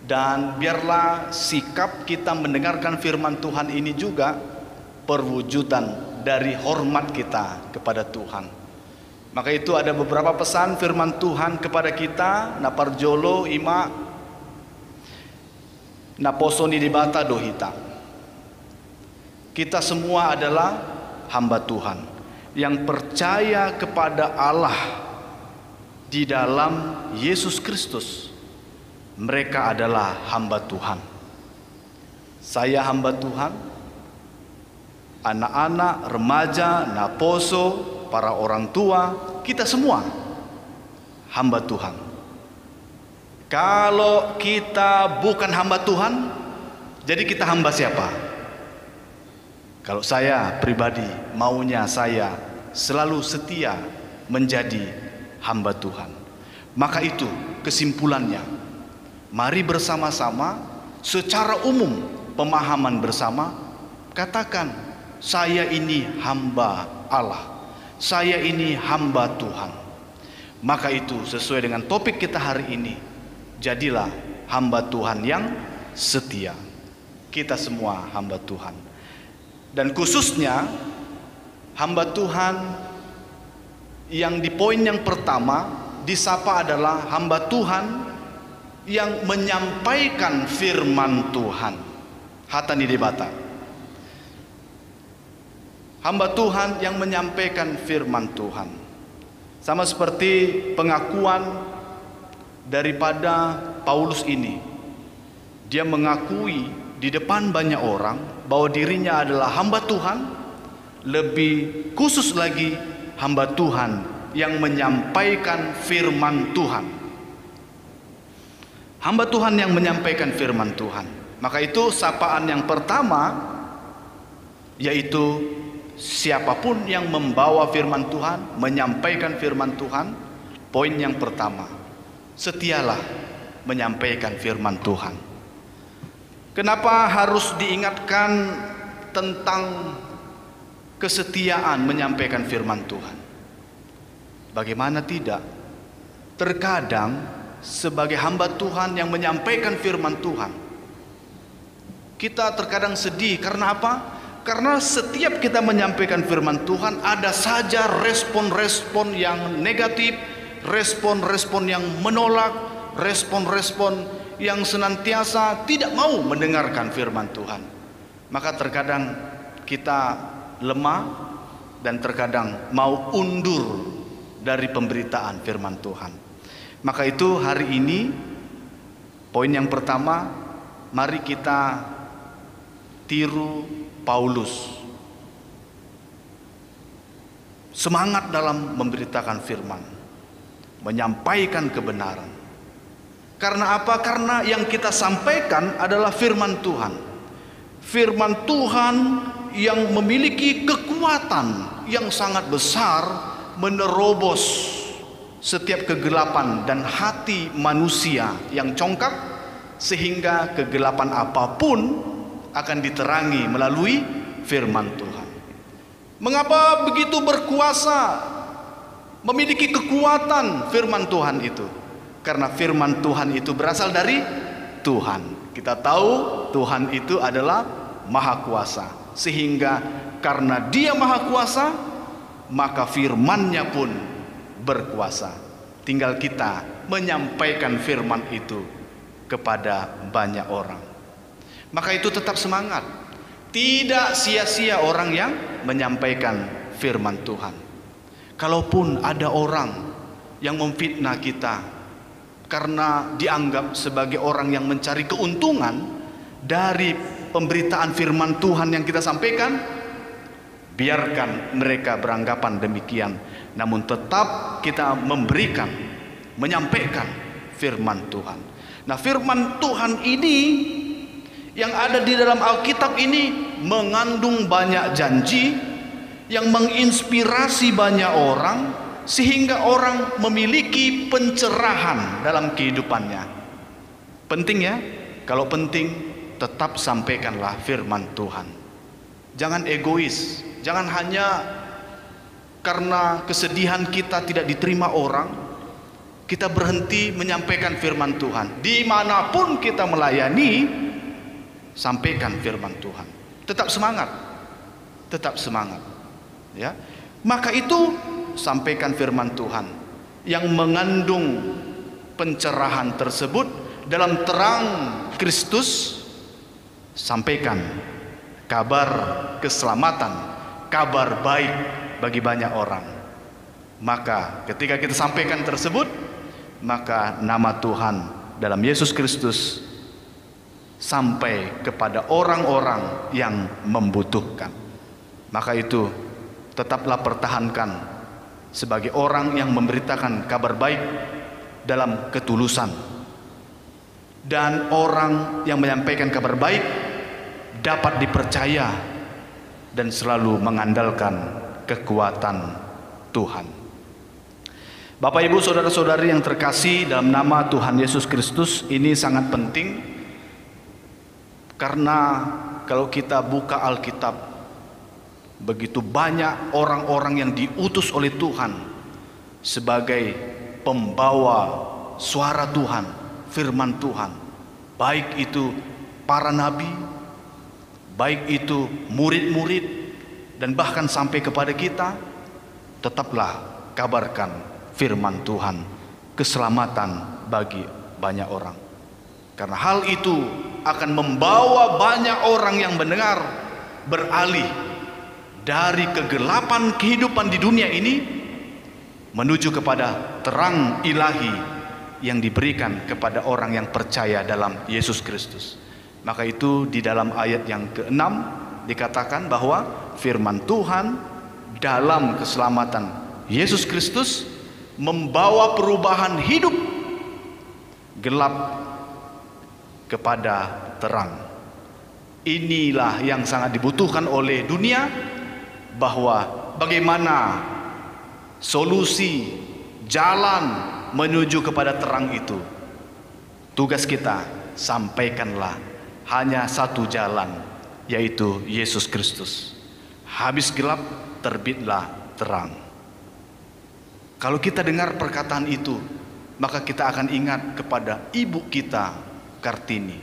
Dan biarlah sikap kita mendengarkan firman Tuhan ini juga perwujudan dari hormat kita kepada Tuhan. Maka itu ada beberapa pesan firman Tuhan kepada kita. Naparjolo ima naposoni debata dohita. Kita semua adalah hamba Tuhan yang percaya kepada Allah di dalam Yesus Kristus. Mereka adalah hamba Tuhan. Saya hamba Tuhan, anak-anak, remaja, naposo, para orang tua, kita semua hamba Tuhan. Kalau kita bukan hamba Tuhan, jadi kita hamba siapa? Kalau saya pribadi maunya saya selalu setia menjadi hamba Tuhan. Maka itu kesimpulannya. Mari bersama-sama secara umum pemahaman bersama katakan, saya ini hamba Allah, saya ini hamba Tuhan. Maka itu sesuai dengan topik kita hari ini, jadilah hamba Tuhan yang setia. Kita semua hamba Tuhan. Dan khususnya hamba Tuhan yang di poin yang pertama disapa adalah hamba Tuhan yang menyampaikan firman Tuhan. Hata nidebata. Hamba Tuhan yang menyampaikan firman Tuhan. Sama seperti pengakuan daripada Paulus ini. Dia mengakui di depan banyak orang bahwa dirinya adalah hamba Tuhan, lebih khusus lagi hamba Tuhan yang menyampaikan firman Tuhan. Hamba Tuhan yang menyampaikan firman Tuhan. Maka itu sapaan yang pertama, yaitu siapapun yang membawa firman Tuhan, menyampaikan firman Tuhan. Poin yang pertama, setialah menyampaikan firman Tuhan. Kenapa harus diingatkan tentang kesetiaan menyampaikan firman Tuhan? Bagaimana tidak? Terkadang sebagai hamba Tuhan yang menyampaikan firman Tuhan, kita terkadang sedih. Karena apa? Karena setiap kita menyampaikan firman Tuhan, ada saja respon-respon yang negatif, respon-respon yang menolak, respon-respon yang senantiasa tidak mau mendengarkan firman Tuhan. Maka terkadang kita lemah dan terkadang mau undur dari pemberitaan firman Tuhan. Maka itu hari ini poin yang pertama, mari kita tiru Paulus. Semangat dalam memberitakan firman, menyampaikan kebenaran. Karena apa? Karena yang kita sampaikan adalah firman Tuhan. Firman Tuhan yang memiliki kekuatan yang sangat besar menerobos setiap kegelapan dan hati manusia yang congkak, sehingga kegelapan apapun akan diterangi melalui firman Tuhan. Mengapa begitu berkuasa, memiliki kekuatan firman Tuhan itu? Karena firman Tuhan itu berasal dari Tuhan. Kita tahu Tuhan itu adalah Maha Kuasa, sehingga karena Dia Maha Kuasa, maka firman-Nya pun berkuasa. Tinggal kita menyampaikan firman itu kepada banyak orang. Maka itu tetap semangat. Tidak sia-sia orang yang menyampaikan firman Tuhan. Kalaupun ada orang yang memfitnah kita karena dianggap sebagai orang yang mencari keuntungan dari pemberitaan firman Tuhan yang kita sampaikan, biarkan mereka beranggapan demikian. Namun tetap kita memberikan, menyampaikan firman Tuhan. Nah, firman Tuhan ini yang ada di dalam Alkitab ini mengandung banyak janji yang menginspirasi banyak orang, sehingga orang memiliki pencerahan dalam kehidupannya. Penting ya, kalau penting tetap sampaikanlah firman Tuhan. Jangan egois, jangan hanya karena kesedihan kita tidak diterima orang, kita berhenti menyampaikan firman Tuhan. Dimanapun kita melayani, sampaikan firman Tuhan. Tetap semangat, tetap semangat. Ya, maka itu sampaikan firman Tuhan yang mengandung pencerahan tersebut dalam terang Kristus. Sampaikan kabar keselamatan, kabar baik bagi banyak orang. Maka ketika kita sampaikan tersebut, maka nama Tuhan dalam Yesus Kristus sampai kepada orang-orang yang membutuhkan. Maka itu tetaplah pertahankan sebagai orang yang memberitakan kabar baik dalam ketulusan. Dan orang yang menyampaikan kabar baik dapat dipercaya dan selalu mengandalkan kekuatan Tuhan. Bapak, Ibu, saudara-saudari yang terkasih dalam nama Tuhan Yesus Kristus, ini sangat penting. Karena kalau kita buka Alkitab, begitu banyak orang-orang yang diutus oleh Tuhan sebagai pembawa suara Tuhan, firman Tuhan, baik itu para nabi, baik itu murid-murid, dan bahkan sampai kepada kita. Tetaplah kabarkan firman Tuhan, keselamatan bagi banyak orang. Karena hal itu akan membawa banyak orang yang mendengar beralih dari kegelapan kehidupan di dunia ini menuju kepada terang ilahi yang diberikan kepada orang yang percaya dalam Yesus Kristus. Maka itu di dalam ayat yang ke-6 dikatakan bahwa firman Tuhan dalam keselamatan Yesus Kristus membawa perubahan hidup gelap kepada terang. Inilah yang sangat dibutuhkan oleh dunia, bahwa bagaimana solusi jalan menuju kepada terang itu. Tugas kita, sampaikanlah hanya satu jalan, yaitu Yesus Kristus. Habis gelap, terbitlah terang. Kalau kita dengar perkataan itu, maka kita akan ingat kepada ibu kita Kartini.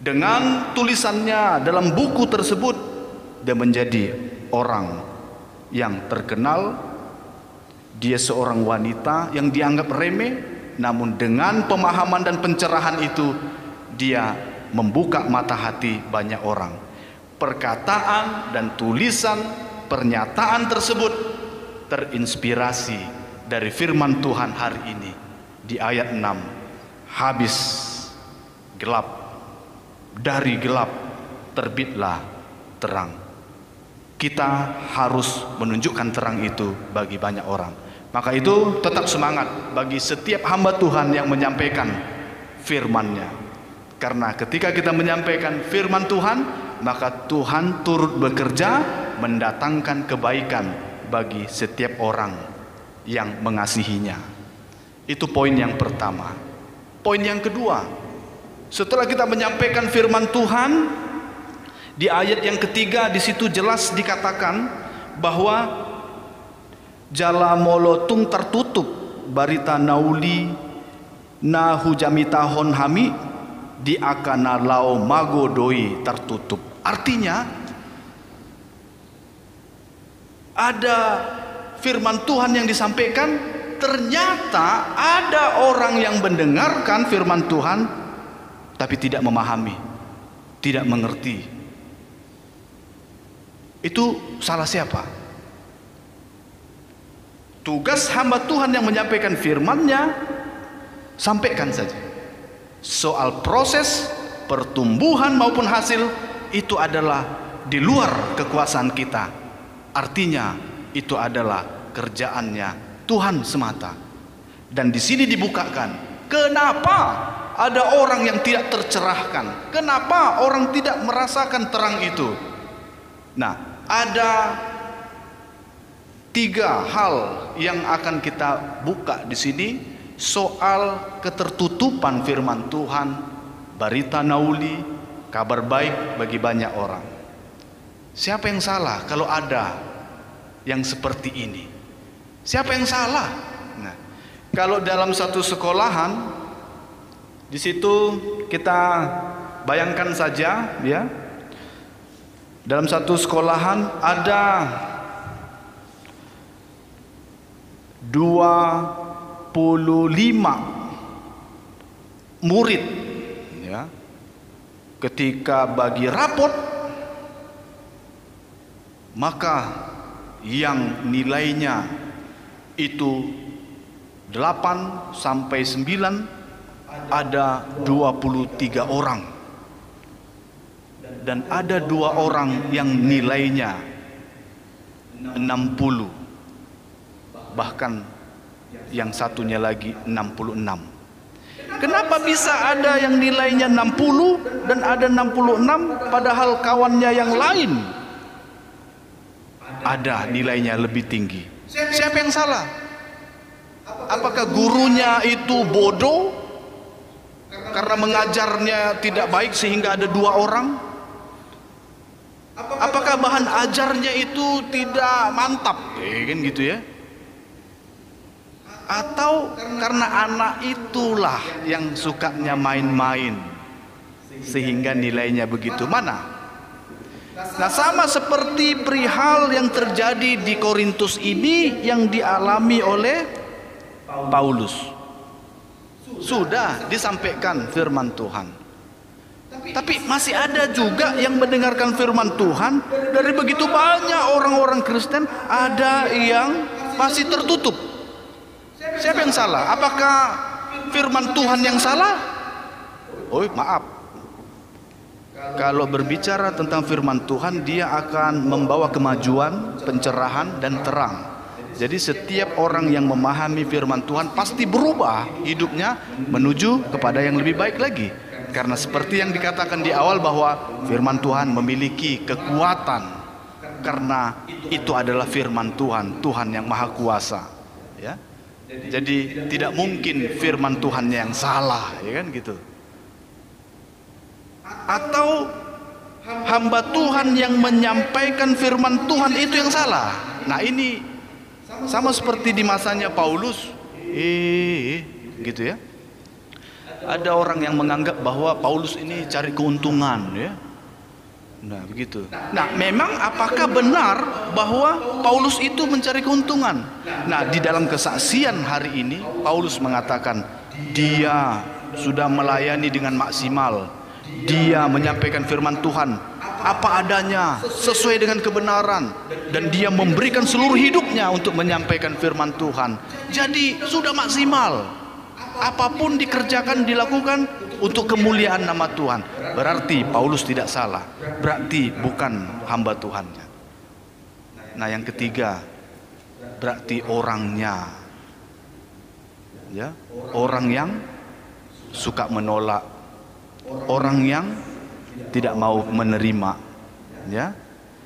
Dengan tulisannya dalam buku tersebut, dia menjadi orang yang terkenal. Dia seorang wanita yang dianggap remeh, namun dengan pemahaman dan pencerahan itu, dia membuka mata hati banyak orang. Perkataan dan tulisan pernyataan tersebut terinspirasi dari firman Tuhan hari ini. Di ayat 6, habis gelap, dari gelap terbitlah terang. Kita harus menunjukkan terang itu bagi banyak orang. Maka itu tetap semangat bagi setiap hamba Tuhan yang menyampaikan firman-Nya. Karena ketika kita menyampaikan firman Tuhan, maka Tuhan turut bekerja mendatangkan kebaikan bagi setiap orang yang mengasihinya. Itu poin yang pertama. Poin yang kedua, setelah kita menyampaikan firman Tuhan, di ayat yang ketiga di situ jelas dikatakan bahwa jala molotung tertutup barita nauli na hujamitahon hami di akana lao magodoi tertutup. Artinya ada firman Tuhan yang disampaikan, ternyata ada orang yang mendengarkan firman Tuhan tapi tidak memahami, tidak mengerti. Itu salah siapa? Tugas hamba Tuhan yang menyampaikan firman-Nya, sampaikan saja. Soal proses pertumbuhan maupun hasil, itu adalah di luar kekuasaan kita. Artinya itu adalah kerjaannya Tuhan semata. Dan di sini dibukakan, kenapa ada orang yang tidak tercerahkan? Kenapa orang tidak merasakan terang itu? Nah, ada 3 hal yang akan kita buka di sini soal ketertutupan firman Tuhan, barita nauli, kabar baik bagi banyak orang. Siapa yang salah kalau ada yang seperti ini? Siapa yang salah? Nah, kalau dalam satu sekolahan, di situ kita bayangkan saja, ya, dalam satu sekolahan ada 25 murid, ya. Ketika bagi rapot, maka yang nilainya itu 8 sampai 9, ada 23 orang. Dan ada 2 orang yang nilainya 60, bahkan yang satunya lagi 66. Kenapa bisa ada yang nilainya 60 dan ada 66, padahal kawannya yang lain ada nilainya lebih tinggi? Siapa yang salah? Apakah gurunya itu bodoh karena mengajarnya tidak baik sehingga ada 2 orang? Apakah bahan ajarnya itu tidak mantap? Kan gitu ya. Atau karena anak itulah yang sukanya main-main sehingga nilainya begitu? Mana? Nah, sama seperti perihal yang terjadi di Korintus ini yang dialami oleh Paulus. Sudah disampaikan firman Tuhan, tapi masih ada juga yang mendengarkan firman Tuhan. Dari begitu banyak orang-orang Kristen, ada yang masih tertutup. Siapa yang salah? Apakah firman Tuhan yang salah? Oh, maaf. Kalau berbicara tentang firman Tuhan, dia akan membawa kemajuan, pencerahan, dan terang. Jadi setiap orang yang memahami firman Tuhan pasti berubah hidupnya menuju kepada yang lebih baik lagi. Karena seperti yang dikatakan di awal bahwa firman Tuhan memiliki kekuatan. Karena itu adalah firman Tuhan, Tuhan yang maha kuasa. Ya. Jadi tidak mungkin firman Tuhannya yang salah, ya kan gitu. Atau hamba Tuhan yang menyampaikan firman Tuhan itu yang salah. Nah, ini sama seperti di masanya Paulus, gitu ya. Ada orang yang menganggap bahwa Paulus ini cari keuntungan, ya. Nah, begitu. Nah, memang apakah benar bahwa Paulus itu mencari keuntungan? Nah, di dalam kesaksian hari ini Paulus mengatakan dia sudah melayani dengan maksimal. Dia menyampaikan firman Tuhan apa adanya, sesuai dengan kebenaran, dan dia memberikan seluruh hidupnya untuk menyampaikan firman Tuhan. Jadi sudah maksimal. Apapun dikerjakan, dilakukan untuk kemuliaan nama Tuhan. Berarti Paulus tidak salah. Berarti bukan hamba Tuhannya. Nah, yang ketiga, berarti orangnya, ya, orang yang suka menolak, orang yang tidak mau menerima, ya.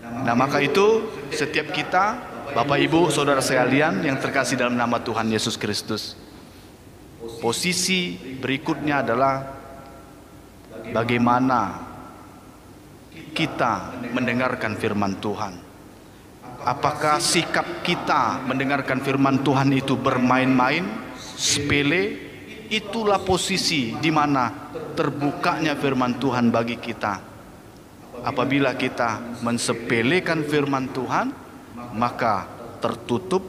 Nah, maka itu setiap kita, Bapak Ibu, saudara sekalian yang terkasih dalam nama Tuhan Yesus Kristus, posisi berikutnya adalah bagaimana kita mendengarkan firman Tuhan. Apakah sikap kita mendengarkan firman Tuhan itu bermain-main, sepele? Itulah posisi di mana terbukanya firman Tuhan bagi kita. Apabila kita mensepelekan firman Tuhan, maka tertutup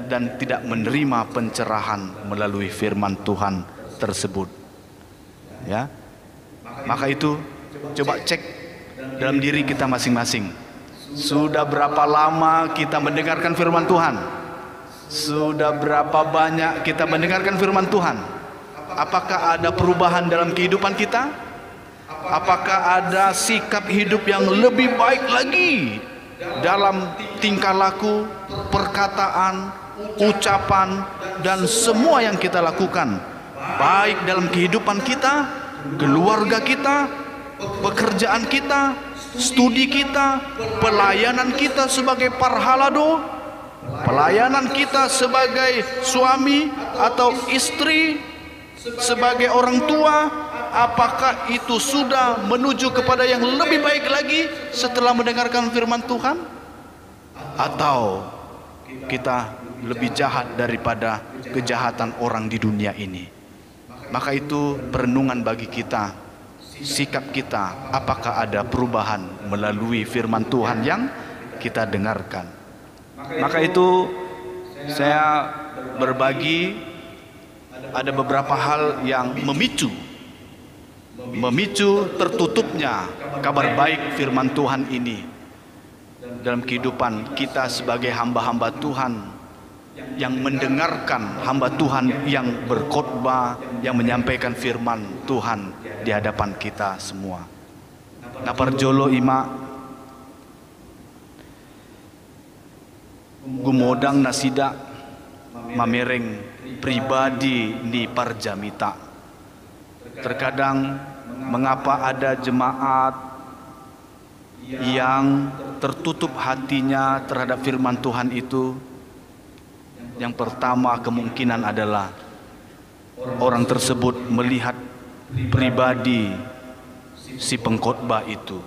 dan tidak menerima pencerahan melalui firman Tuhan tersebut. Ya. Maka itu coba cek dalam diri kita masing-masing. Sudah berapa lama kita mendengarkan firman Tuhan? Sudah berapa banyak kita mendengarkan firman Tuhan? Apakah ada perubahan dalam kehidupan kita? Apakah ada sikap hidup yang lebih baik lagi dalam tingkah laku, perkataan, ucapan, dan semua yang kita lakukan, baik dalam kehidupan kita, keluarga kita, pekerjaan kita, studi kita, pelayanan kita sebagai parhalado, pelayanan kita sebagai suami atau istri, sebagai orang tua, apakah itu sudah menuju kepada yang lebih baik lagi setelah mendengarkan firman Tuhan? Atau kita lebih jahat daripada kejahatan orang di dunia ini? Maka itu perenungan bagi kita, sikap kita, apakah ada perubahan melalui firman Tuhan yang kita dengarkan? Maka itu saya berbagi, ada beberapa hal yang memicu tertutupnya kabar baik firman Tuhan ini dalam kehidupan kita sebagai hamba-hamba Tuhan yang mendengarkan hamba Tuhan yang berkhotbah, yang menyampaikan firman Tuhan di hadapan kita semua. Nah, parjolo ima gumodang nasida mamereng pribadi ni parjamita. Terkadang mengapa ada jemaat yang tertutup hatinya terhadap firman Tuhan itu? Yang pertama kemungkinan adalah orang tersebut melihat pribadi si pengkhotbah itu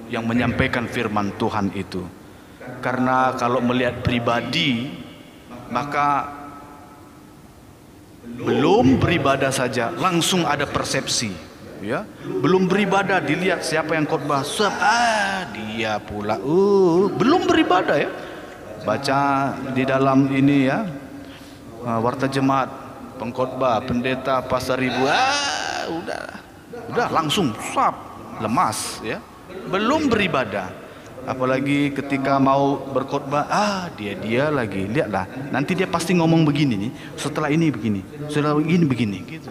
yang menyampaikan firman Tuhan itu. Karena kalau melihat pribadi, maka Belum beribadah saja langsung ada persepsi, ya. Belum beribadah dilihat siapa yang khotbah, dia pula. Belum beribadah ya. Baca di dalam ini ya, warta jemaat, pengkhotbah, pendeta, pasar ibu, udah langsung lemas ya. Belum beribadah. Apalagi ketika mau berkhotbah, dia lagi, lihatlah, nanti dia pasti ngomong begini nih, setelah ini begini, setelah ini begini, gitu.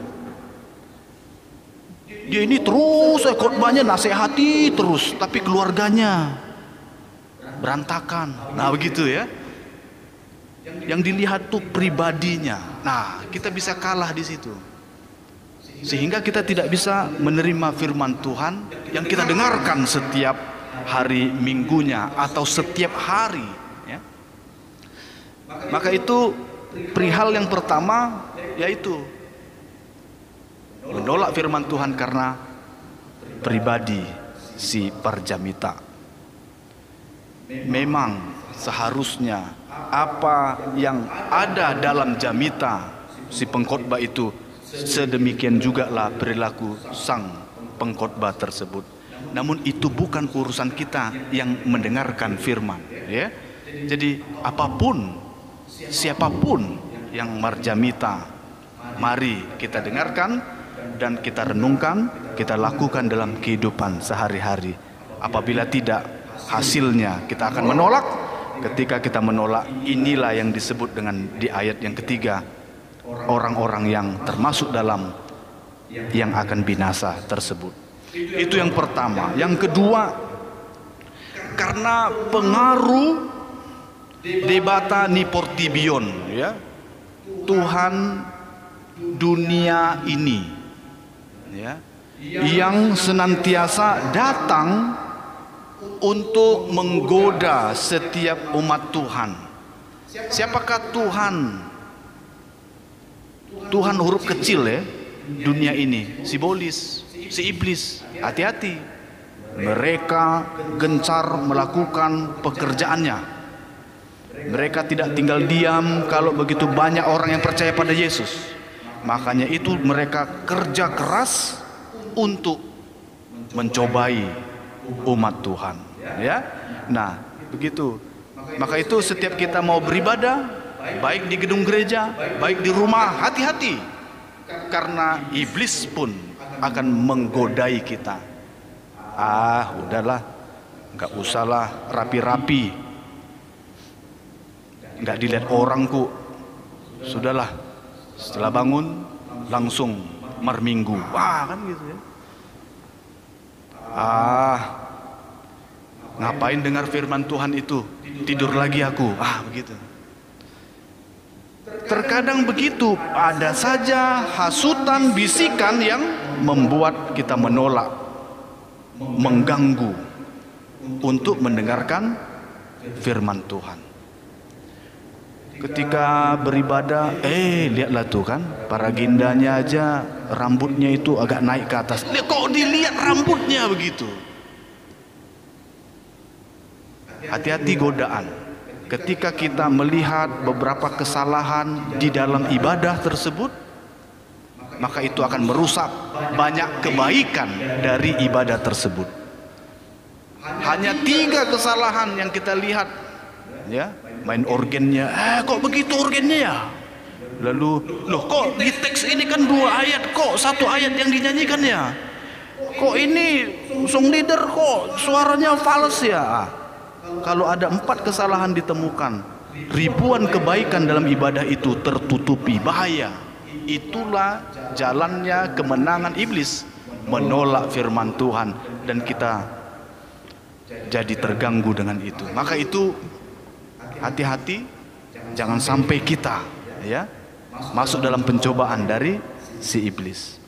Dia ini terus khotbahnya nasihati terus, tapi keluarganya berantakan. Nah begitu ya. Yang dilihat tuh pribadinya. Nah kita bisa kalah di situ, sehingga kita tidak bisa menerima firman Tuhan yang kita dengarkan setiap hari minggunya atau setiap hari ya. Maka itu perihal yang pertama, yaitu menolak firman Tuhan karena pribadi si Parjamita. Memang seharusnya apa yang ada dalam jamita si pengkhotbah itu, sedemikian juga lah perilaku sang pengkhotbah tersebut. Namun itu bukan urusan kita yang mendengarkan firman ya. Jadi apapun, siapapun yang marjamita, mari kita dengarkan dan kita renungkan, kita lakukan dalam kehidupan sehari-hari. Apabila tidak, hasilnya kita akan menolak. Ketika kita menolak, inilah yang disebut dengan di ayat yang ketiga, orang-orang yang termasuk dalam yang akan binasa tersebut. Itu yang pertama. Yang kedua, karena pengaruh debata niportibion ya, Tuhan dunia ini ya, yang senantiasa datang untuk menggoda setiap umat Tuhan. Siapakah Tuhan? Tuhan huruf kecil ya, dunia ini simbolis si iblis. Hati-hati, mereka gencar melakukan pekerjaannya. Mereka tidak tinggal diam kalau begitu banyak orang yang percaya pada Yesus. Makanya itu mereka kerja keras untuk mencobai umat Tuhan ya. Nah begitu. Maka itu setiap kita mau beribadah, baik di gedung gereja, baik di rumah, hati-hati, karena iblis pun akan menggodai kita. Udahlah, nggak usahlah rapi-rapi, nggak dilihat orang kok. Sudahlah, setelah bangun langsung marminggu. Kan gitu ya. Ngapain dengar firman Tuhan itu? Tidur lagi aku. Begitu. Terkadang begitu, ada saja hasutan, bisikan yang membuat kita menolak, mengganggu untuk mendengarkan firman Tuhan. Ketika beribadah, lihatlah tuh kan, para gendanya aja rambutnya itu agak naik ke atas. Kok dilihat rambutnya begitu? Hati-hati godaan. Ketika kita melihat beberapa kesalahan di dalam ibadah tersebut, maka itu akan merusak banyak kebaikan dari ibadah tersebut. Hanya 3 kesalahan yang kita lihat ya, main organnya, kok begitu organnya ya? Lalu, kok di teks ini kan 2 ayat, kok 1 ayat yang dinyanyikan ya? Kok ini song leader kok suaranya fals ya? Kalau ada 4 kesalahan ditemukan, ribuan kebaikan dalam ibadah itu tertutupi. Bahaya. Itulah jalannya kemenangan iblis, menolak firman Tuhan, dan kita jadi terganggu dengan itu. Maka itu hati-hati, jangan sampai kita ya masuk dalam pencobaan dari si iblis.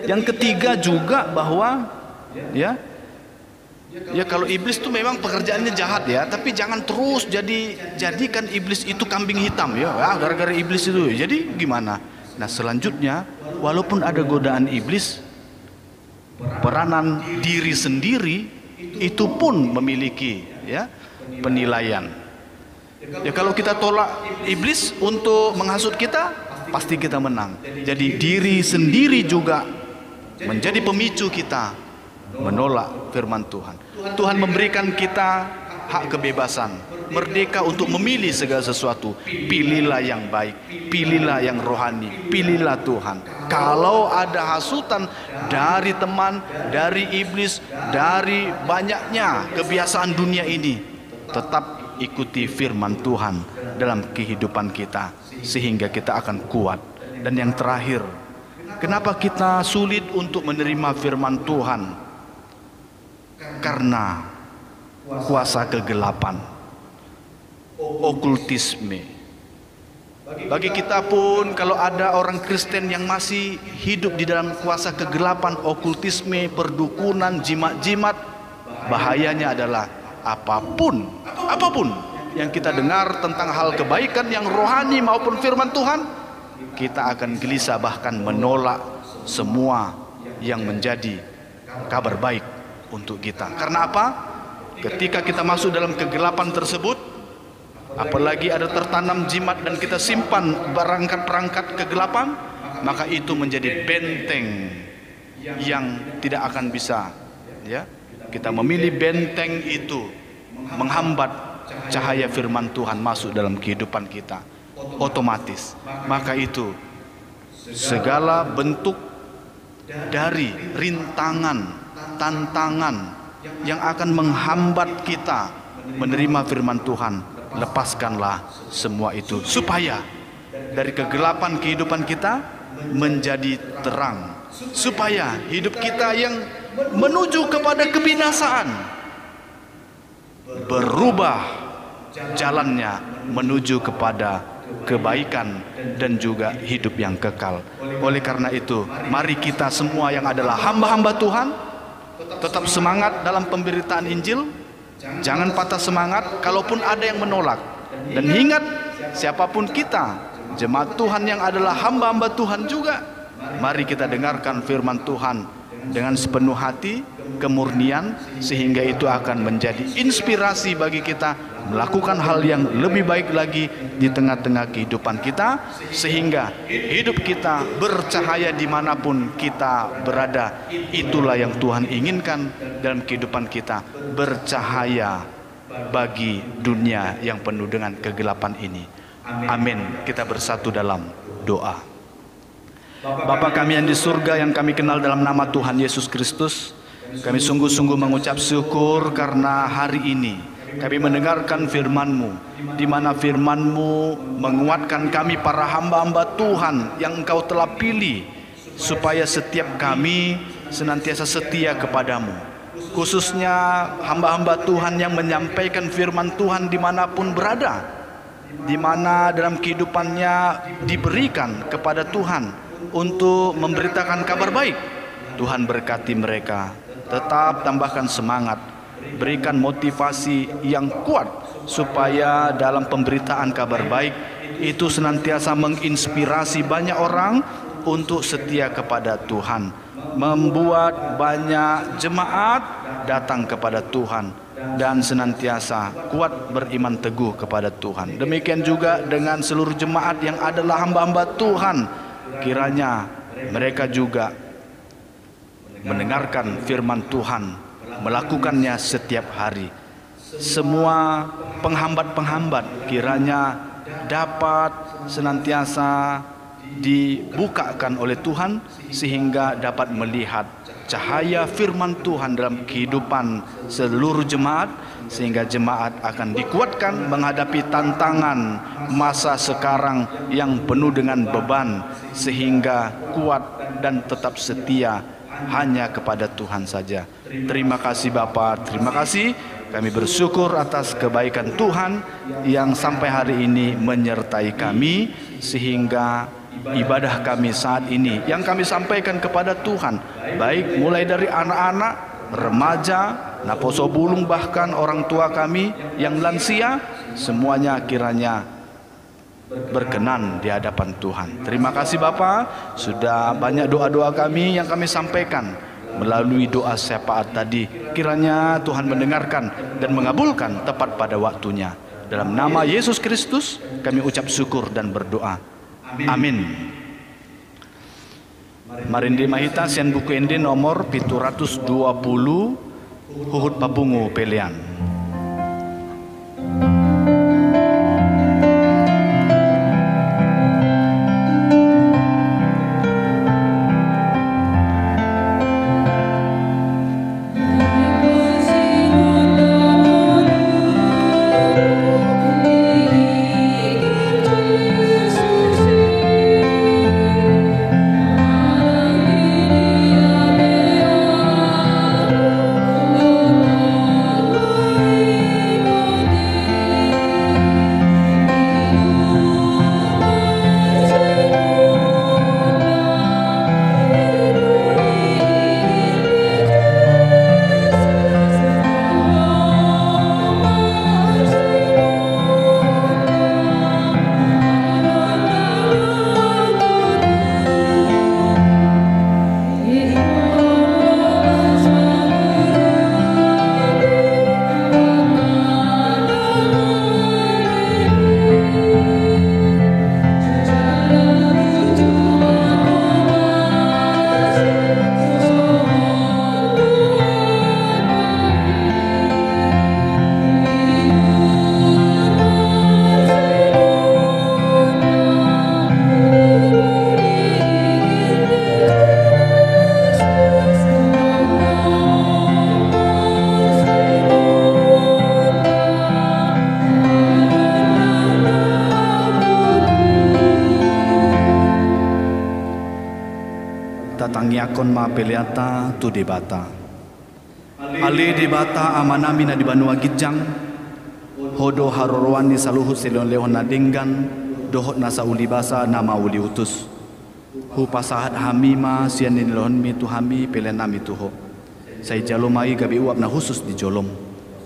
Yang ketiga juga bahwa ya kalau iblis itu memang pekerjaannya jahat ya, tapi jangan terus jadikan iblis itu kambing hitam ya. Gara-gara iblis itu jadi gimana? Nah selanjutnya, walaupun ada godaan iblis, peranan diri sendiri itu pun memiliki ya penilaian. Ya kalau kita tolak iblis untuk menghasut kita, pasti kita menang. Jadi diri sendiri juga menjadi pemicu kita menolak firman Tuhan. Tuhan memberikan kita hak kebebasan, merdeka untuk memilih segala sesuatu. Pilihlah yang baik, pilihlah yang rohani, pilihlah Tuhan. Kalau ada hasutan dari teman, dari iblis, dari banyaknya kebiasaan dunia ini, tetap ikuti firman Tuhan dalam kehidupan kita, sehingga kita akan kuat. Dan yang terakhir, kenapa kita sulit untuk menerima firman Tuhan? Karena kuasa kegelapan, okultisme. Bagi kita pun, kalau ada orang Kristen yang masih hidup di dalam kuasa kegelapan, okultisme, perdukunan, jimat-jimat, bahayanya adalah apapun yang kita dengar tentang hal kebaikan yang rohani maupun firman Tuhan, kita akan gelisah, bahkan menolak semua yang menjadi kabar baik untuk kita. Karena apa? Ketika kita masuk dalam kegelapan tersebut, apalagi ada tertanam jimat dan kita simpan perangkat-perangkat kegelapan, maka itu menjadi benteng yang tidak akan bisa, ya, kita memilih benteng itu menghambat cahaya firman Tuhan masuk dalam kehidupan kita otomatis. Maka itu segala bentuk dari rintangan, tantangan yang akan menghambat kita menerima firman Tuhan, lepaskanlah semua itu, supaya dari kegelapan kehidupan kita menjadi terang, supaya hidup kita yang menuju kepada kebinasaan berubah jalannya menuju kepada kebaikan dan juga hidup yang kekal. Oleh karena itu, mari kita semua yang adalah hamba-hamba Tuhan tetap semangat dalam pemberitaan Injil. Jangan patah semangat kalaupun ada yang menolak. Dan ingat, siapapun kita, jemaat Tuhan yang adalah hamba-hamba Tuhan juga, mari kita dengarkan firman Tuhan dengan sepenuh hati, kemurnian, sehingga itu akan menjadi inspirasi bagi kita melakukan hal yang lebih baik lagi di tengah-tengah kehidupan kita, sehingga hidup kita bercahaya dimanapun kita berada. Itulah yang Tuhan inginkan dalam kehidupan kita, bercahaya bagi dunia yang penuh dengan kegelapan ini. Amin. Kita bersatu dalam doa. Bapa kami yang di surga, yang kami kenal dalam nama Tuhan Yesus Kristus, kami sungguh-sungguh mengucap syukur karena hari ini kami mendengarkan firman-Mu, di mana firman-Mu menguatkan kami para hamba-hamba Tuhan yang Engkau telah pilih, supaya setiap kami senantiasa setia kepadamu. Khususnya hamba-hamba Tuhan yang menyampaikan firman Tuhan dimanapun berada, di mana dalam kehidupannya diberikan kepada Tuhan untuk memberitakan kabar baik. Tuhan berkati mereka, tetap tambahkan semangat, berikan motivasi yang kuat, supaya dalam pemberitaan kabar baik itu senantiasa menginspirasi banyak orang untuk setia kepada Tuhan, membuat banyak jemaat datang kepada Tuhan dan senantiasa kuat beriman teguh kepada Tuhan. Demikian juga dengan seluruh jemaat yang adalah hamba-hamba Tuhan, kiranya mereka juga mendengarkan firman Tuhan, melakukannya setiap hari. Semua penghambat-penghambat kiranya dapat senantiasa dibukakan oleh Tuhan, sehingga dapat melihat cahaya firman Tuhan dalam kehidupan seluruh jemaat, sehingga jemaat akan dikuatkan menghadapi tantangan masa sekarang yang penuh dengan beban, sehingga kuat dan tetap setia hanya kepada Tuhan saja. Terima kasih Bapa, terima kasih. Kami bersyukur atas kebaikan Tuhan yang sampai hari ini menyertai kami, sehingga ibadah kami saat ini yang kami sampaikan kepada Tuhan, baik mulai dari anak-anak, remaja, naposo bulung, bahkan orang tua kami yang lansia, semuanya kiranya berkenan di hadapan Tuhan. Terima kasih Bapa, sudah banyak doa-doa kami yang kami sampaikan melalui doa syafaat tadi. Kiranya Tuhan mendengarkan dan mengabulkan tepat pada waktunya. Dalam nama Yesus Kristus kami ucap syukur dan berdoa. Amin. Marindi mahita sian buku ende nomor 720 Huhut Papungu Pelian. Tatangiakon ma peleata tu debata. Ale debata amanami na di Banua Gijang, hodo harorowan ni saluhut selon lehon na denggan, dohot na sa ulibasa nama uli utus. Hu pasahat hamima sian ni lehon mi tu hami pelen nami tuho. Sai jalomai gabi uap na khusus di jolom.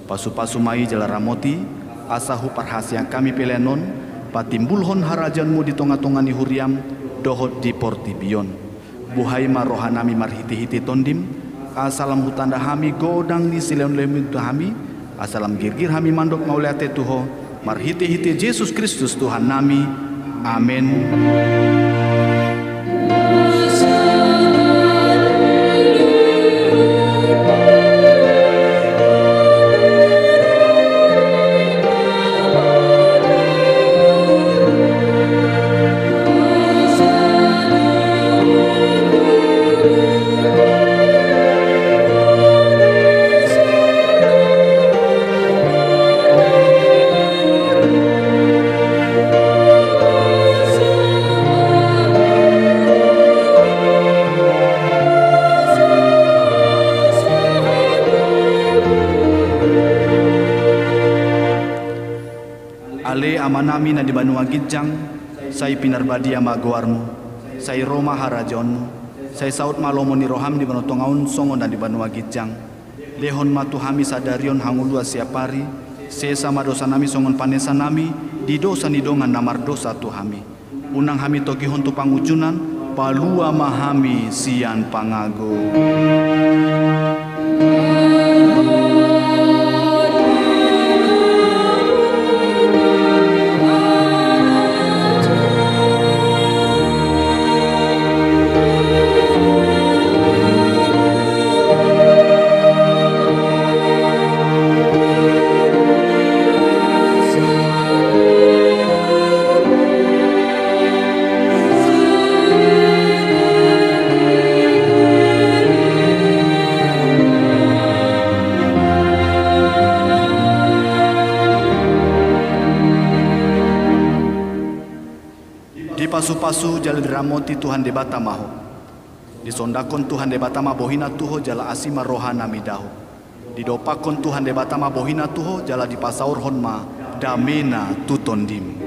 Pasu-pasu mai jalaramoti, asa hu parhasia kami pelenon, patimbulhon harajanmu di tonga-tonga ni huriam, dohot di portibion. Buhai marohanami marhiti-hiti tondim, asalam hutanda hami godang ni sileon lemin tu hami, asalam girgir hami mandok mauliate tuho, marhiti-hiti Yesus Kristus Tuhan nami. Amin. Ale amanami na di Banua Gijang, say pinarbadia magoarmu, say Roma harajonmu, say saut malomo ni roham di Banotongaun songon na di Banua Gijang, lehon matuhami sadarion hangulua siapari, sesa madosa nami songon panesa nami, di dosa nidongan namar dosa tuhami, unang hami togihon tu pangujunan, palua mahami sian pangago. Pasu-pasu jala diramoti Tuhan debata maho. Disondakon Tuhan debata ma bohina tuho jala asima rohana midaho. Didopakon Tuhan debata ma bohina tuho jala dipasaur honma damena tutondim.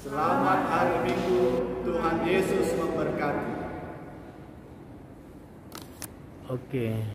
Selamat hari Minggu, Tuhan Yesus memberkati. Oke.